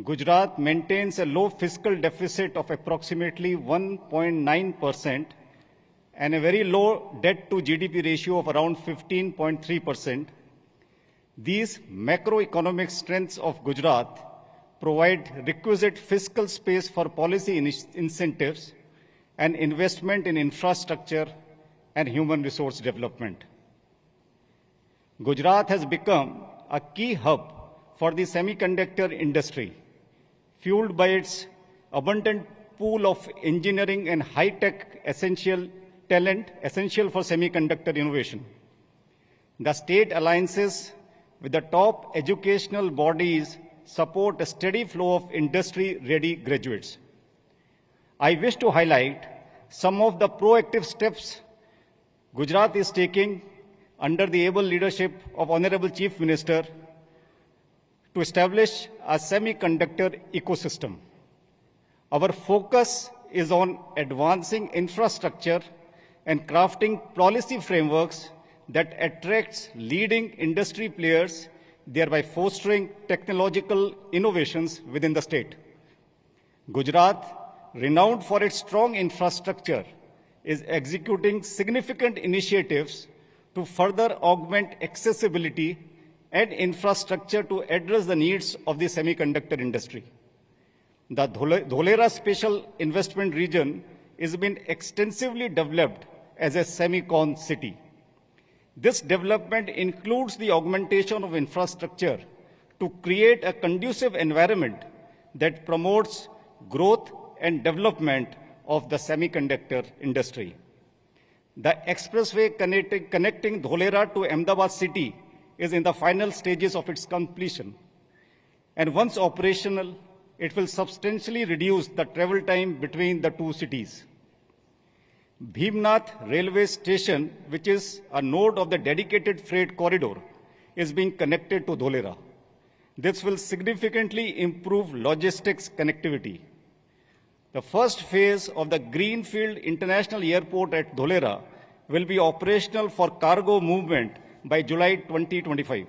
[SPEAKER 19] Gujarat maintains a low fiscal deficit of approximately 1.9% and a very low debt-to-GDP ratio of around 15.3%. These macroeconomic strengths of Gujarat provide requisite fiscal space for policy incentives and investment in infrastructure and human resource development. Gujarat has become a key hub for the semiconductor industry, fueled by its abundant pool of engineering and high-tech essential talent essential for semiconductor innovation. The state alliances with the top educational bodies support a steady flow of industry-ready graduates. I wish to highlight some of the proactive steps Gujarat is taking under the able leadership of Honorable Chief Minister to establish a semiconductor ecosystem. Our focus is on advancing infrastructure and crafting policy frameworks that attracts leading industry players, thereby fostering technological innovations within the state. Gujarat, renowned for its strong infrastructure, is executing significant initiatives to further augment accessibility and infrastructure to address the needs of the semiconductor industry. The Dholera Special Investment Region has been extensively developed as a semicon city. This development includes the augmentation of infrastructure to create a conducive environment that promotes growth and development of the semiconductor industry. The expressway connecting Dholera to Ahmedabad city is in the final stages of its completion. And once operational, it will substantially reduce the travel time between the two cities. Bhimnath railway station, which is a node of the dedicated freight corridor, is being connected to Dholera. This will significantly improve logistics connectivity. The first phase of the Greenfield International Airport at Dholera will be operational for cargo movement by July 2025.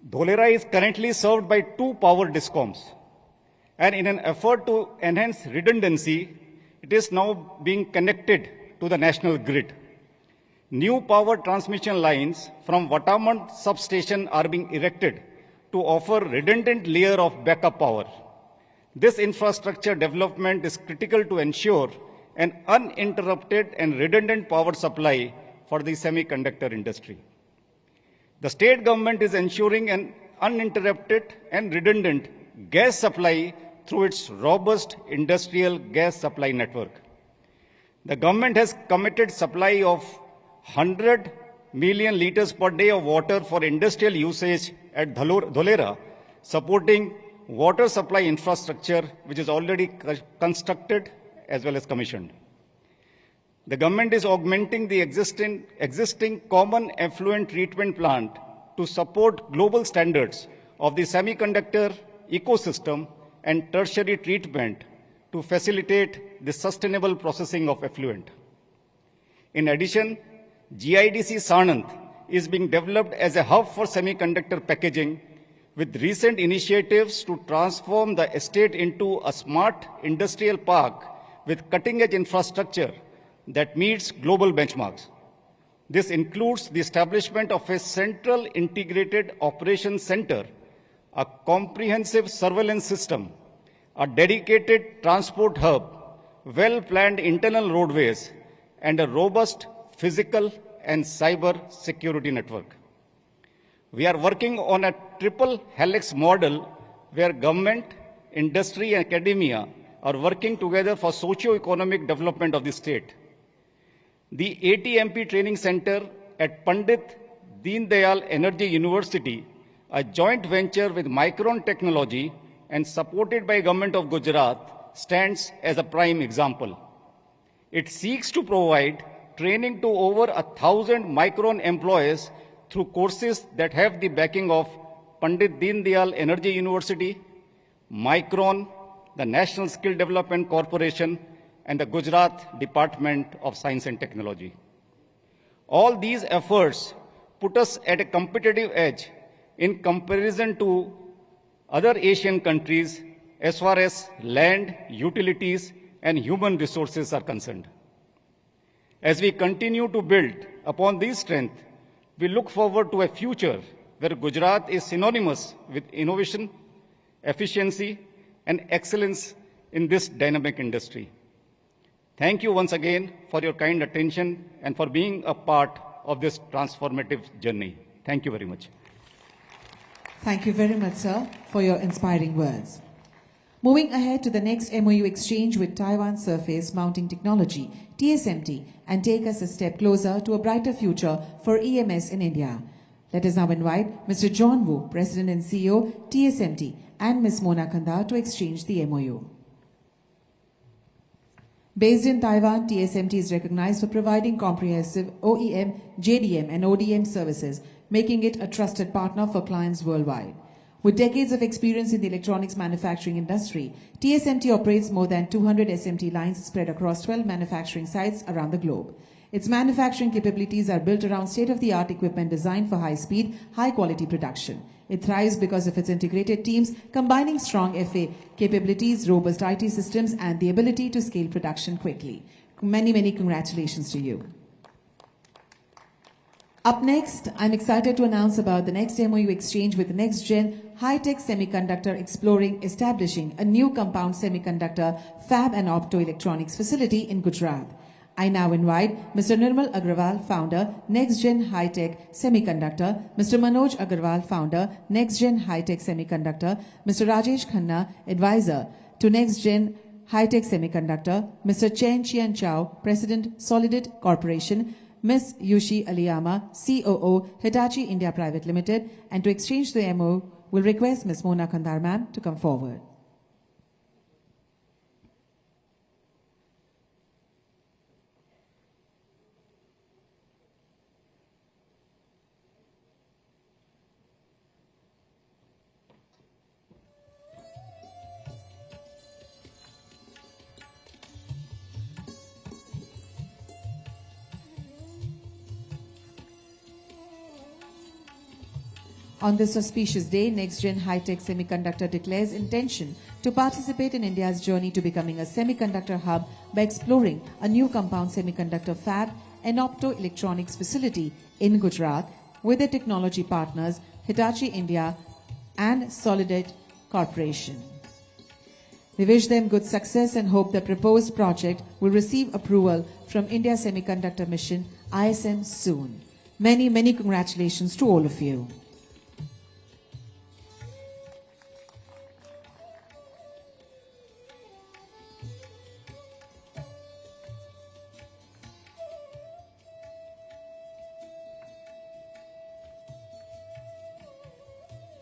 [SPEAKER 19] Dholera is currently served by 2 power discoms, and in an effort to enhance redundancy, it is now being connected to the national grid. New power transmission lines from Vatamand substation are being erected to offer redundant layer of backup power. This infrastructure development is critical to ensure an uninterrupted and redundant power supply for the semiconductor industry. The state government is ensuring an uninterrupted and redundant gas supply through its robust industrial gas supply network. The government has committed supply of 100 million liters per day of water for industrial usage at Dholera, supporting water supply infrastructure which is already constructed as well as commissioned. The government is augmenting the existing common effluent treatment plant to support global standards of the semiconductor ecosystem and tertiary treatment to facilitate the sustainable processing of effluent. In addition, GIDC Sanand is being developed as a hub for semiconductor packaging with recent initiatives to transform the estate into a smart industrial park with cutting-edge infrastructure that meets global benchmarks. This includes the establishment of a central integrated operations center, a comprehensive surveillance system, a dedicated transport hub, well-planned internal roadways, and a robust physical and cyber security network. We are working on a triple helix model where government, industry, and academia are working together for socio-economic development of the state. The ATMP Training Center at Pandit Deen Dayal Energy University, a joint venture with Micron Technology and supported by Government of Gujarat, stands as a prime example. It seeks to provide training to over 1,000 Micron employees through courses that have the backing of Pandit Deen Dayal Energy University, Micron, the National Skill Development Corporation, and the Gujarat Department of Science and Technology. All these efforts put us at a competitive edge in comparison to other Asian countries as far as land, utilities, and human resources are concerned. As we continue to build upon these strengths, we look forward to a future where Gujarat is synonymous with innovation, efficiency, and excellence in this dynamic industry. Thank you once again for your kind attention and for being a part of this transformative journey. Thank you very much.
[SPEAKER 1] Thank you very much, sir, for your inspiring words. Moving ahead to the next MOU exchange with Taiwan Surface Mounting Technology, TSMT, and take us a step closer to a brighter future for EMS in India. Let us now invite Mr. John Wu, President and CEO, TSMT, and Ms. Mona Kandar to exchange the MOU. Based in Taiwan, TSMT is recognized for providing comprehensive OEM, JDM, and ODM services, making it a trusted partner for clients worldwide. With decades of experience in the electronics manufacturing industry, TSMT operates more than 200 SMT lines spread across 12 manufacturing sites around the globe. Its manufacturing capabilities are built around state-of-the-art equipment designed for high-speed, high-quality production. It thrives because of its integrated teams, combining strong FA capabilities, robust IT systems, and the ability to scale production quickly. Many, many congratulations to you. Up next, I'm excited to announce about the next MOU exchange with the next-gen high-tech semiconductor exploring establishing a new compound semiconductor fab and optoelectronics facility in Gujarat. I now invite Mr. Nirmal Agrawal, founder, NextGen High-Tech Semiconductor, Mr. Manoj Agrawal, founder, NextGen High-Tech Semiconductor, Mr. Rajesh Khanna, advisor to NextGen High-Tech Semiconductor, Mr. Chen Chian Chow, President, Solidit Corporation, Ms. Yushi Aliyama, COO, Hitachi India Private Limited, and to exchange the MOU, we'll request Ms. Mona Kandar ma'am to come forward. On this auspicious day, NextGen High-Tech Semiconductor declares intention to participate in India's journey to becoming a semiconductor hub by exploring a new compound semiconductor fab and optoelectronics facility in Gujarat with their technology partners Hitachi India and Solidit Corporation. We wish them good success and hope the proposed project will receive approval from India Semiconductor Mission ISM soon. Many, many congratulations to all of you.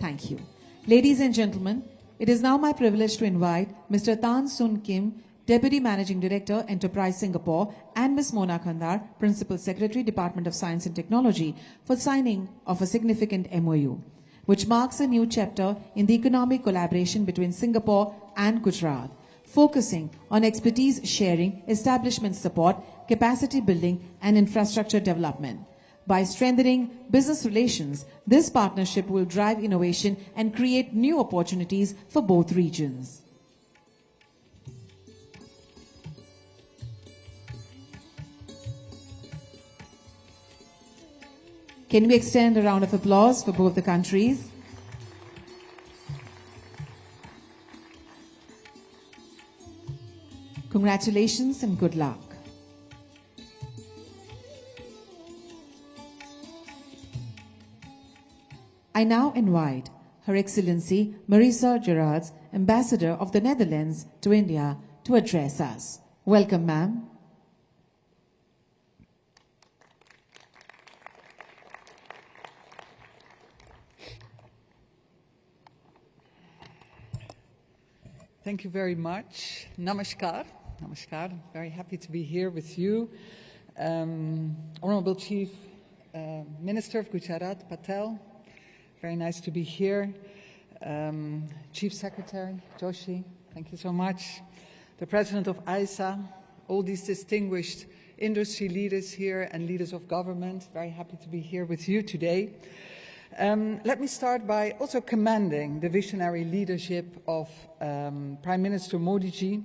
[SPEAKER 1] Thank you. Ladies and gentlemen, it is now my privilege to invite Mr. Tan Soon Kim, Deputy Managing Director, Enterprise Singapore, and Ms. Mona Kandar, Principal Secretary, Department of Science and Technology, for signing of a significant MOU, which marks a new chapter in the economic collaboration between Singapore and Gujarat, focusing on expertise sharing, establishment support, capacity building, and infrastructure development. By strengthening business relations, this partnership will drive innovation and create new opportunities for both regions. Can we extend a round of applause for both the countries? Congratulations and good luck. I now invite Her Excellency Marisa Gerards, Ambassador of the Netherlands to India, to address us. Welcome, ma'am.
[SPEAKER 20] Thank you very much. Namaskar. Namaskar. I'm very happy to be here with you. Honorable Chief Minister of Gujarat, Patel. Very nice to be here. Chief Secretary, Joshi, thank you so much. The President of ISA, all these distinguished industry leaders here and leaders of government, very happy to be here with you today. Let me start by also commending the visionary leadership of Prime Minister Modi ji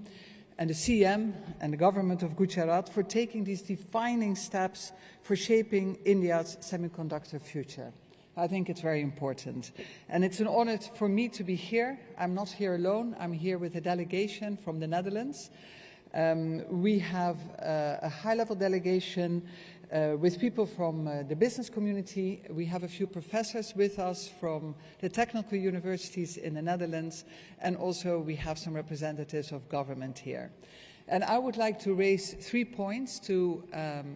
[SPEAKER 20] and the CM and the government of Gujarat for taking these defining steps for shaping India's semiconductor future. I think it's very important. And it's an honor for me to be here. I'm not here alone. I'm here with a delegation from the Netherlands. We have a high-level delegation with people from the business community. We have a few professors with us from the technical universities in the Netherlands. And also we have some representatives of government here. And I would like to raise 3 points to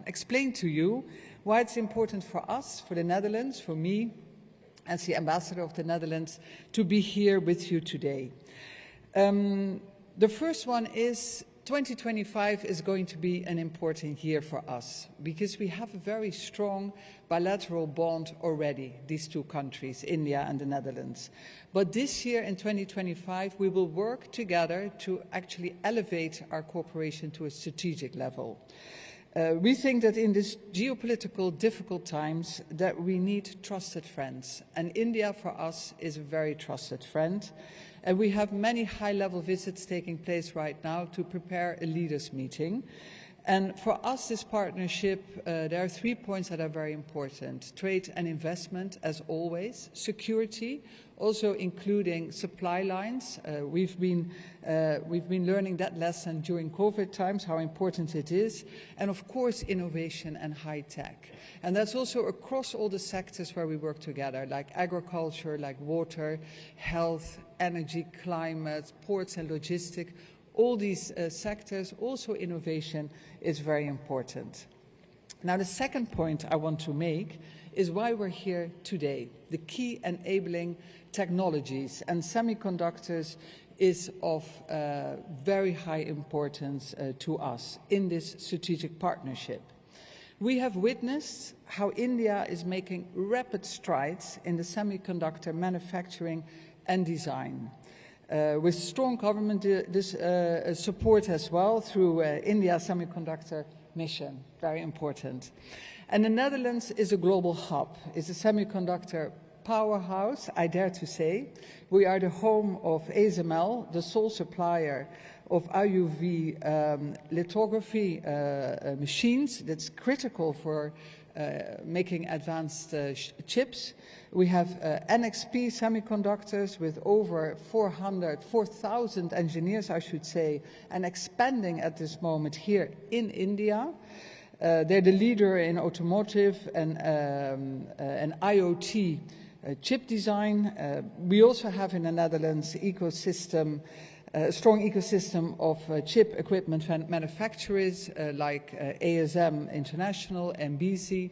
[SPEAKER 20] explain to you why it's important for us, for the Netherlands, for me, as the ambassador of the Netherlands, to be here with you today. The first one is 2025 is going to be an important year for us because we have a very strong bilateral bond already, these two countries, India and the Netherlands. But this year in 2025, we will work together to actually elevate our cooperation to a strategic level. We think that in these geopolitical difficult times that we need trusted friends. And India for us is a very trusted friend. And we have many high-level visits taking place right now to prepare a leaders' meeting. And for us, this partnership, there are 3 points that are very important. Trade and investment, as always. Security, also including supply lines. We've been learning that lesson during COVID times, how important it is. And of course, innovation and high tech. And that's also across all the sectors where we work together, like agriculture, like water, health, energy, climate, ports and logistics. All these sectors, also innovation, is very important. Now, the second point I want to make is why we're here today. The key enabling technologies, and semiconductors is of very high importance to us in this strategic partnership. We have witnessed how India is making rapid strides in the semiconductor manufacturing and design. With strong government support as well through India Semiconductor Mission, very important. And the Netherlands is a global hub, is a semiconductor powerhouse, I dare to say. We are the home of ASML, the sole supplier of IUV lithography machines. That's critical for making advanced chips. We have NXP semiconductors with over 4,000 engineers, I should say, and expanding at this moment here in India. They're the leader in automotive and IoT chip design. We also have in the Netherlands ecosystem, a strong ecosystem of chip equipment manufacturers like ASM International, MBC.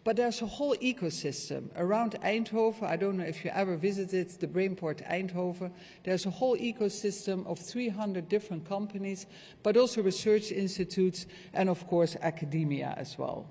[SPEAKER 20] But there's a whole ecosystem around Eindhoven. I don't know if you ever visited the Brainport Eindhoven. There's a whole ecosystem of 300 different companies, but also research institutes and, of course, academia as well.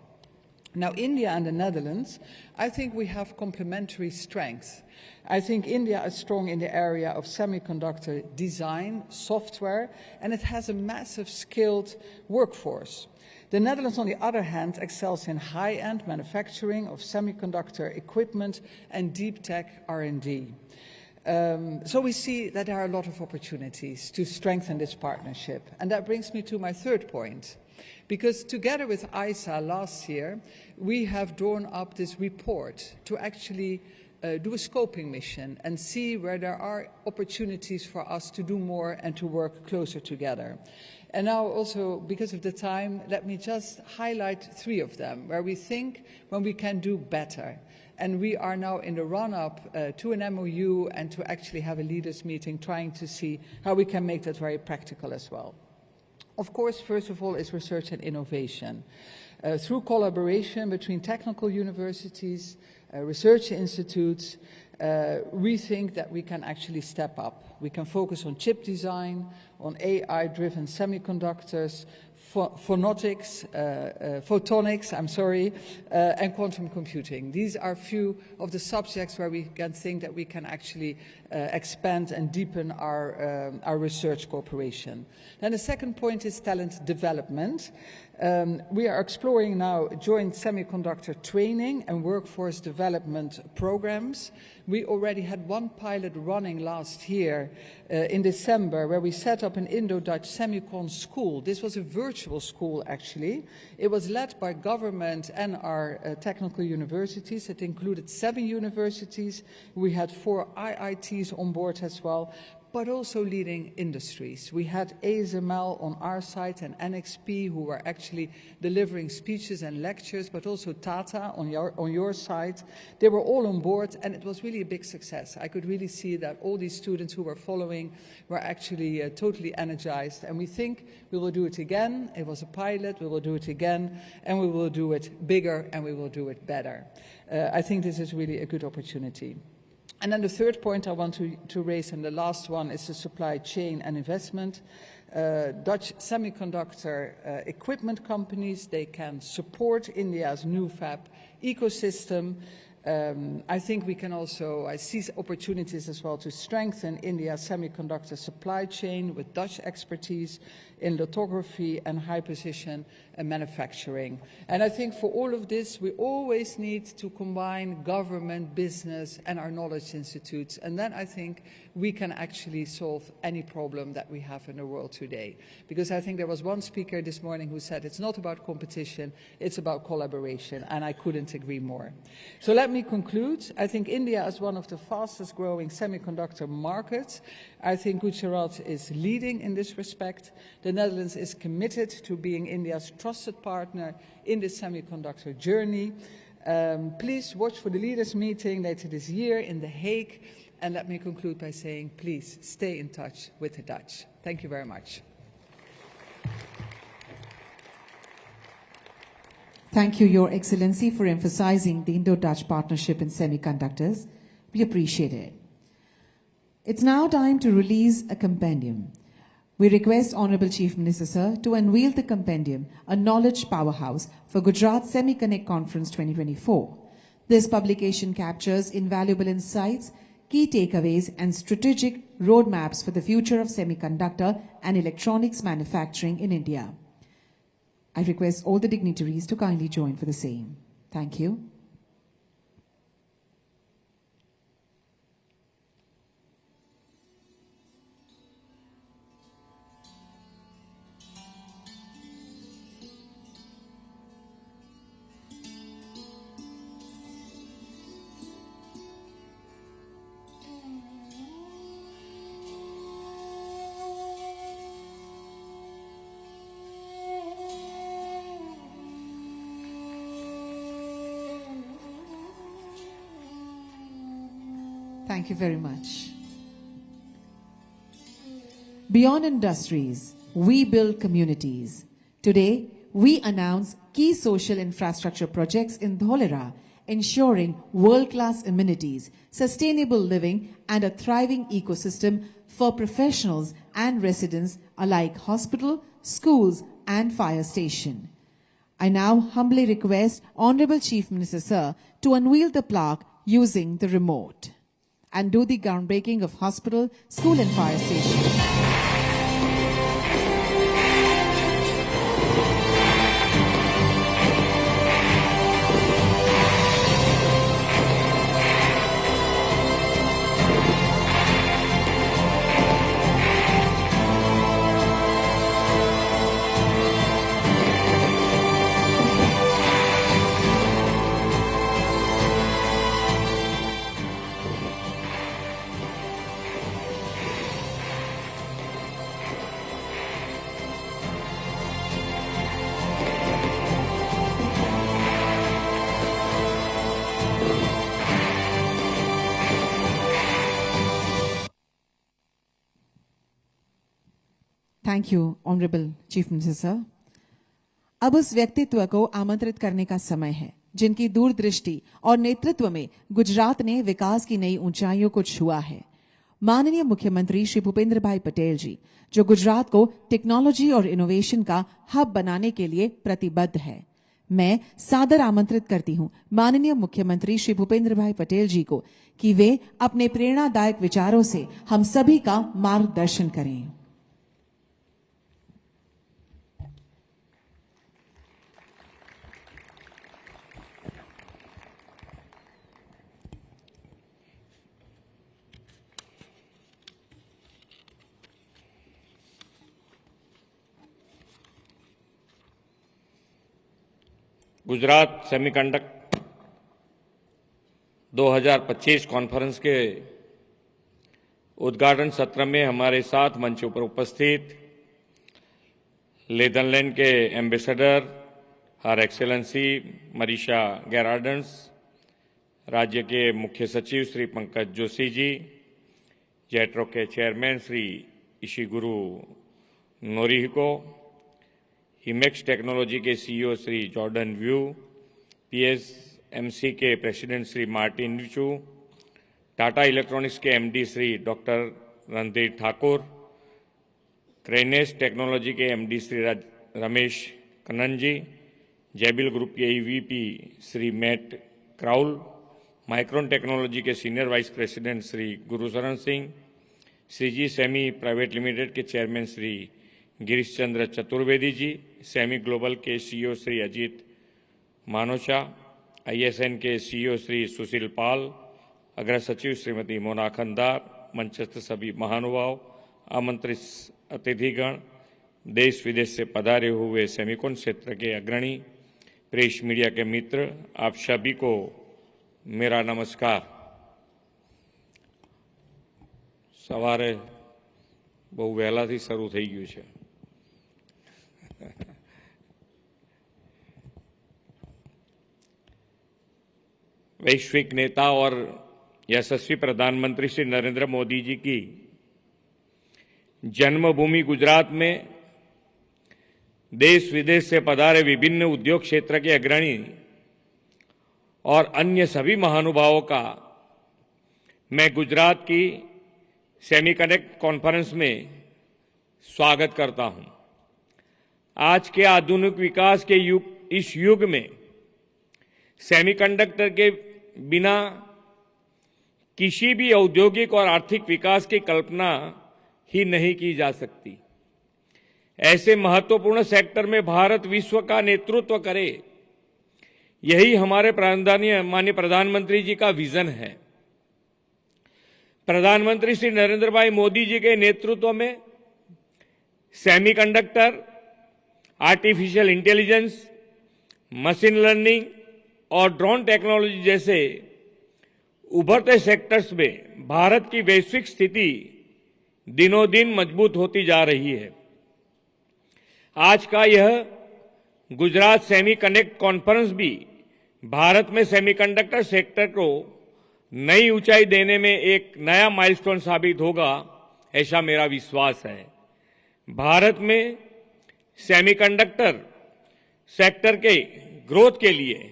[SPEAKER 20] Now, India and the Netherlands, I think we have complementary strengths. I think India is strong in the area of semiconductor design, software, and it has a massive skilled workforce. The Netherlands, on the other hand, excels in high-end manufacturing of semiconductor equipment and deep tech R&D. So we see that there are a lot of opportunities to strengthen this partnership. And that brings me to my third point. Because together with ISA last year, we have drawn up this report to actually do a scoping mission and see where there are opportunities for us to do more and to work closer together. And now also, because of the time, let me just highlight 3 of them, where we think when we can do better. And we are now in the run-up to an MOU and to actually have a leaders meeting, trying to see how we can make that very practical as well. Of course, first of all, is research and innovation. Through collaboration between technical universities, research institutes, we think that we can actually step up. We can focus on chip design, on AI-driven semiconductors, photonics, and quantum computing. These are a few of the subjects where we can think that we can actually expand and deepen our research cooperation. Then the second point is talent development. We are exploring now joint semiconductor training and workforce development programs. We already had one pilot running last year in December, where we set up an Indo-Dutch semicon school. This was a virtual school, actually. It was led by government and our technical universities. It included 7 universities. We had 4 IITs on board as well, but also leading industries. We had ASML on our side and NXP, who were actually delivering speeches and lectures, but also Tata on your side. They were all on board, and it was really a big success. I could really see that all these students who were following were actually totally energized, and we think we will do it again. It was a pilot, we will do it again, and we will do it bigger, and we will do it better. I think this is really a good opportunity. And then the third point I want to raise, and the last one, is the supply chain and investment. Dutch semiconductor equipment companies, they can support India's new fab ecosystem. I think we can also, I see opportunities as well to strengthen India's semiconductor supply chain with Dutch expertise in lithography and high precision manufacturing. And I think for all of this, we always need to combine government, business, and our knowledge institutes. And then I think we can actually solve any problem that we have in the world today. Because I think there was one speaker this morning who said it's not about competition, it's about collaboration, and I couldn't agree more. So let me conclude. I think India is one of the fastest growing semiconductor markets. I think Gujarat is leading in this respect. The Netherlands is committed to being India's trusted partner in the semiconductor journey. Please watch for the leaders' meeting later this year in The Hague. And let me conclude by saying, please stay in touch with the Dutch. Thank you very much.
[SPEAKER 1] Thank you, Your Excellency, for emphasizing the Indo-Dutch partnership in semiconductors. We appreciate it. It's now time to release a compendium. We request Honorable Chief Minister, sir, to unveil the compendium, a knowledge powerhouse for Gujarat SemiConnect Conference 2024. This publication captures invaluable insights, key takeaways, and strategic roadmaps for the future of semiconductor and electronics manufacturing in India. I request all the dignitaries to kindly join for the same. Thank you. Thank you very much. Beyond industries, we build communities. Today, we announce key social infrastructure projects in Dholera, ensuring world-class amenities, sustainable living, and a thriving ecosystem for professionals and residents alike, hospital, schools, and fire station. I now humbly request Honorable Chief Minister, sir, to unveil the plaque using the remote and do the groundbreaking of hospital, school, and fire station. Thank you, Honorable Chief Minister, sir. अब उस व्यक्तित्व को आमंत्रित करने का समय है जिनकी दूरदृष्टि और नेतृत्व में गुजरात ने विकास की नई ऊंचाइयों को छुआ है। माननीय मुख्यमंत्री श्री भूपेंद्र भाई पटेल जी, जो गुजरात को टेक्नोलॉजी और इनोवेशन का हब बनाने के लिए प्रतिबद्ध है। मैं सादर आमंत्रित करती हूं माननीय मुख्यमंत्री श्री भूपेंद्र भाई पटेल जी को कि वे अपने प्रेरणादायक विचारों से हम सभी का मार्गदर्शन करें।
[SPEAKER 21] गुजरात सेमीकंडक्टर 2025 कॉन्फ्रेंस के उद्घाटन सत्र में हमारे साथ मंच पर उपस्थित नेदरलैंड के एम्बेसडर हर एक्सेलेंसी मरीशा गेरार्डन्स, राज्य के मुख्य सचिव श्री पंकज जोशी जी, जेट्रो के chairman Shri Ishiguro Norihiko, Himax technology के CEO Shri Jordan Wu, PSMC के president Shri Martin Chu, Tata electronics के MD Shri doctor Randhir Thakur, Kaynes technology के MD Shri Ramesh Kannan ji, Jabil group के EVP Shri Matt Crowl, Micron technology के senior vice president Shri Gurusharan Singh, CG semi private limited के chairman Shri Girish Chandra Chaturvedi जी, semi global के CEO Shri Ajit मानोचा, ISN के CEO Shri Sushil पाल, अग्र सचिव श्रीमती मोना खंदार, मंचस्थ सभी महानुभाव, आमंत्रित अतिथिगण, देश विदेश से पधारे हुए सेमिकॉन क्षेत्र के अग्रणी, प्रेस मीडिया के मित्र, आप सभी को मेरा नमस्कार। सवारे बहु वहेलाथी शरू थई गयुं छे। वैश्विक नेता और यशस्वी प्रधानमंत्री श्री नरेंद्र मोदी जी की जन्मभूमि गुजरात में देश विदेश से पधारे विभिन्न उद्योग क्षेत्र के अग्रणी और अन्य सभी महानुभावों का मैं गुजरात की सेमीकनेक्ट कॉन्फ्रेंस में स्वागत करता हूं। आज के आधुनिक विकास के इस युग में सेमीकंडक्टर के बिना किसी भी औद्योगिक और आर्थिक विकास की कल्पना ही नहीं की जा सकती। ऐसे महत्वपूर्ण सेक्टर में भारत विश्व का नेतृत्व करे, यही हमारे माननीय प्रधानमंत्री जी का विजन है। प्रधानमंत्री श्री नरेंद्र भाई मोदी जी के नेतृत्व में semiconductor, artificial intelligence, machine learning और ड्रोन टेक्नोलॉजी जैसे उभरते सेक्टर्स में भारत की वैश्विक स्थिति दिनों दिन मजबूत होती जा रही है। आज का यह गुजरात सेमी कनेक्ट कॉन्फ्रेंस भी भारत में सेमीकंडक्टर सेक्टर को नई ऊंचाई देने में एक नया माइलस्टोन साबित होगा, ऐसा मेरा विश्वास है। भारत में सेमीकंडक्टर सेक्टर के ग्रोथ के लिए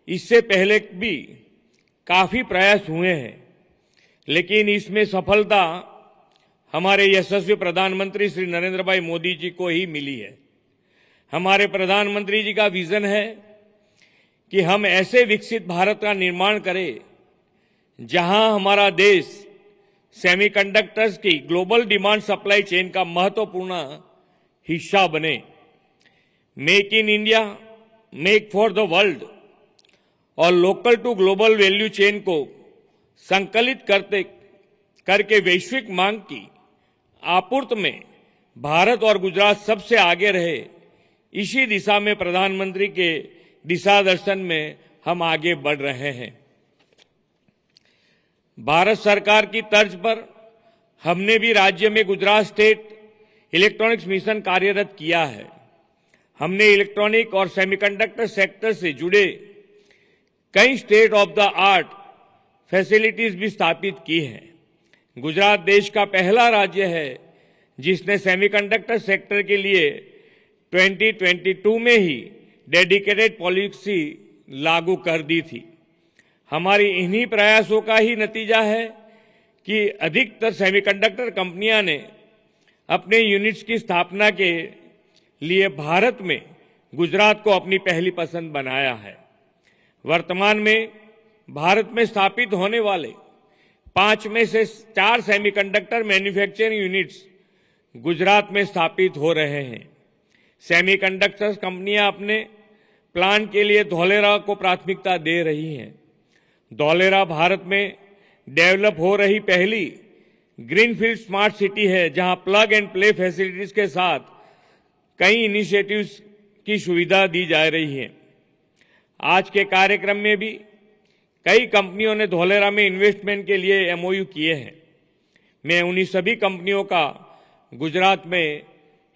[SPEAKER 21] इससे पहले भी काफी प्रयास हुए हैं, लेकिन इसमें सफलता हमारे यशस्वी प्रधानमंत्री श्री नरेंद्र भाई मोदी जी को ही मिली है। हमारे प्रधानमंत्री जी का विजन है कि हम ऐसे विकसित भारत का निर्माण करें जहां हमारा देश सेमीकंडक्टर्स की ग्लोबल डिमांड सप्लाई चेन का महत्वपूर्ण हिस्सा बने। Make in India, make for the world और local to global value chain को संकलित करके वैश्विक मांग की आपूर्ति में भारत और गुजरात सबसे आगे रहे, इसी दिशा में प्रधानमंत्री के दिशा दर्शन में हम आगे बढ़ रहे हैं। भारत सरकार की तर्ज पर हमने भी राज्य में गुजरात स्टेट इलेक्ट्रॉनिक्स मिशन कार्यरत किया है। हमने इलेक्ट्रॉनिक और सेमीकंडक्टर सेक्टर से जुड़े कई state of the art facilities भी स्थापित की हैं। गुजरात देश का पहला राज्य है जिसने सेमीकंडक्टर सेक्टर के लिए 2022 में ही डेडिकेटेड पॉलिसी लागू कर दी थी। हमारी इन्हीं प्रयासों का ही नतीजा है कि अधिकतर सेमीकंडक्टर कंपनियां ने अपने यूनिट्स की स्थापना के लिए भारत में गुजरात को अपनी पहली पसंद बनाया है। वर्तमान में भारत में स्थापित होने वाले 5 में से 4 सेमीकंडक्टर मैन्युफैक्चरिंग यूनिट्स गुजरात में स्थापित हो रहे हैं। सेमीकंडक्टर कंपनियां अपने प्लांट के लिए धौलेरा को प्राथमिकता दे रही हैं। धौलेरा भारत में डेवलप हो रही पहली ग्रीनफील्ड स्मार्ट सिटी है, जहां प्लग एंड प्ले फैसिलिटीज के साथ कई इनिशिएटिव्स की सुविधा दी जा रही है। आज के कार्यक्रम में भी कई कंपनियों ने धौलेरा में इन्वेस्टमेंट के लिए MOU किए हैं। मैं उन्हीं सभी कंपनियों का गुजरात में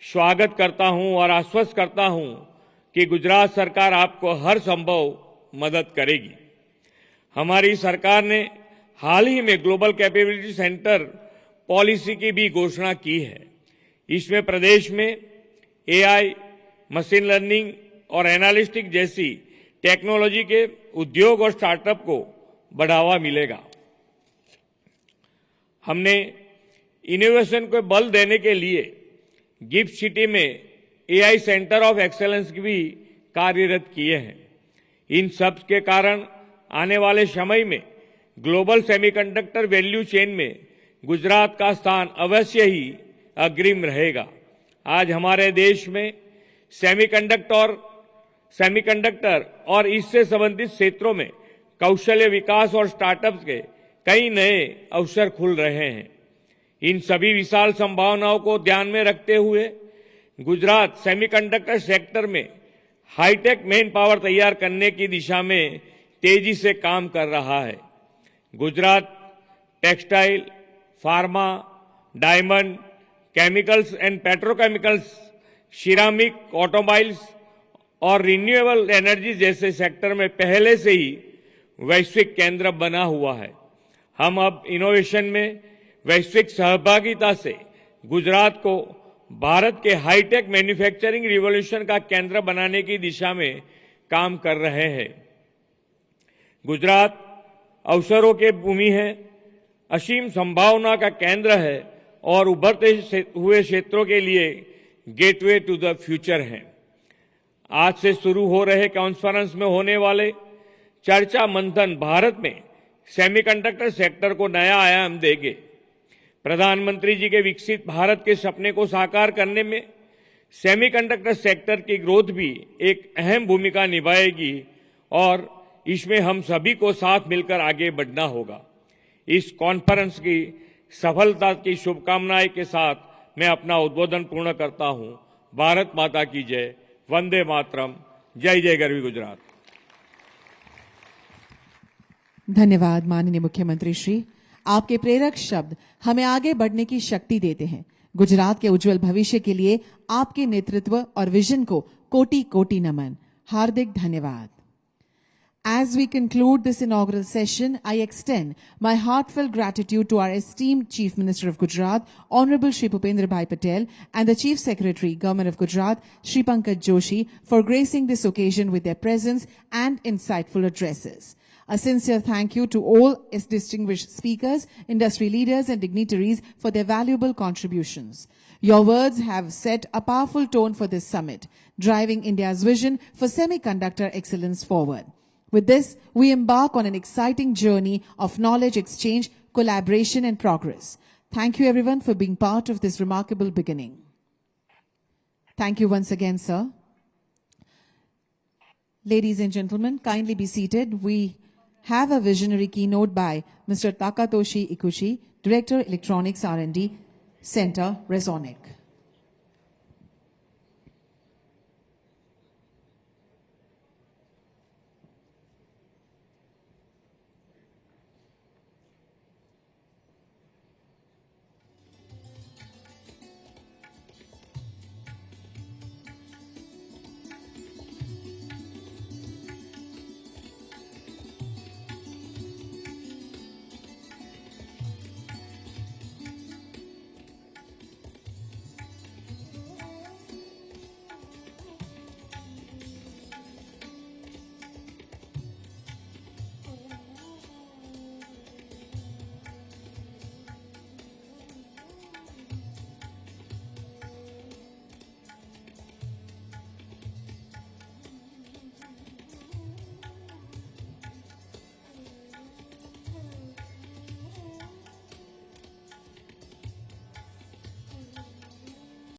[SPEAKER 21] स्वागत करता हूं और आश्वस्त करता हूं कि गुजरात सरकार आपको हर संभव मदद करेगी। हमारी सरकार ने हाल ही में ग्लोबल कैपेबिलिटी सेंटर पॉलिसी की भी घोषणा की है। इसमें प्रदेश में AI, मशीन लर्निंग और एनालिटिक्स जैसी टेक्नोलॉजी के उद्योग और स्टार्टअप को बढ़ावा मिलेगा। हमने इनोवेशन को बल देने के लिए गिफ्ट सिटी में AI सेंटर ऑफ एक्सेलेंस भी कार्यरत किए हैं। इन सब के कारण आने वाले समय में ग्लोबल सेमीकंडक्टर वैल्यू चेन में गुजरात का स्थान अवश्य ही अग्रिम रहेगा। आज हमारे देश में सेमीकंडक्टर और इससे संबंधित क्षेत्रों में कौशल्य विकास और स्टार्टअप्स के कई नए अवसर खुल रहे हैं। इन सभी विशाल संभावनाओं को ध्यान में रखते हुए गुजरात सेमीकंडक्टर सेक्टर में हाईटेक मैन पावर तैयार करने की दिशा में तेजी से काम कर रहा है। Gujarat textile, pharma, diamond, chemicals and petrochemicals, ceramic, automobiles और रिन्यूएबल एनर्जी जैसे सेक्टर में पहले से ही वैश्विक केंद्र बना हुआ है। हम अब इनोवेशन में वैश्विक सहभागिता से गुजरात को भारत के हाईटेक मैन्युफैक्चरिंग रिवॉल्यूशन का केंद्र बनाने की दिशा में काम कर रहे हैं। गुजरात अवसरों के भूमि है, असीम संभावना का केंद्र है और उभरते हुए क्षेत्रों के लिए गेटवे टू द फ्यूचर है। आज से शुरू हो रहे कॉन्फ्रेंस में होने वाले चर्चा मंथन भारत में सेमीकंडक्टर सेक्टर को नया आयाम देंगे। प्रधानमंत्री जी के विकसित भारत के सपने को साकार करने में सेमीकंडक्टर सेक्टर की ग्रोथ भी एक अहम भूमिका निभाएगी और इसमें हम सभी को साथ मिलकर आगे बढ़ना होगा। इस कॉन्फ्रेंस की सफलता की शुभकामनाएं के साथ मैं अपना उद्बोधन पूर्ण करता हूं। भारत माता की जय, वंदे मातरम, जय जय गरवी गुजरात।
[SPEAKER 1] धन्यवाद माननीय मुख्यमंत्री श्री, आपके प्रेरक शब्द हमें आगे बढ़ने की शक्ति देते हैं। गुजरात के उज्जवल भविष्य के लिए आपके नेतृत्व और विजन को कोटि कोटि नमन। हार्दिक धन्यवाद। As we conclude this inaugural session, I extend my heartfelt gratitude to our esteemed Chief Minister of Gujarat, Honorable Shri Bhupendra Bhai Patel, and the Chief Secretary, Government of Gujarat, Shri Pankaj Joshi, for gracing this occasion with their presence and insightful addresses. A sincere thank you to all its distinguished speakers, industry leaders, and dignitaries for their valuable contributions. Your words have set a powerful tone for this summit, driving India's vision for semiconductor excellence forward. With this, we embark on an exciting journey of knowledge exchange, collaboration, and progress. Thank you, everyone, for being part of this remarkable beginning. Thank you once again, sir. Ladies and gentlemen, kindly be seated. We have a visionary keynote by Mr. Takatoshi Ikuchi, Director, Electronics R&D Center, Resonic.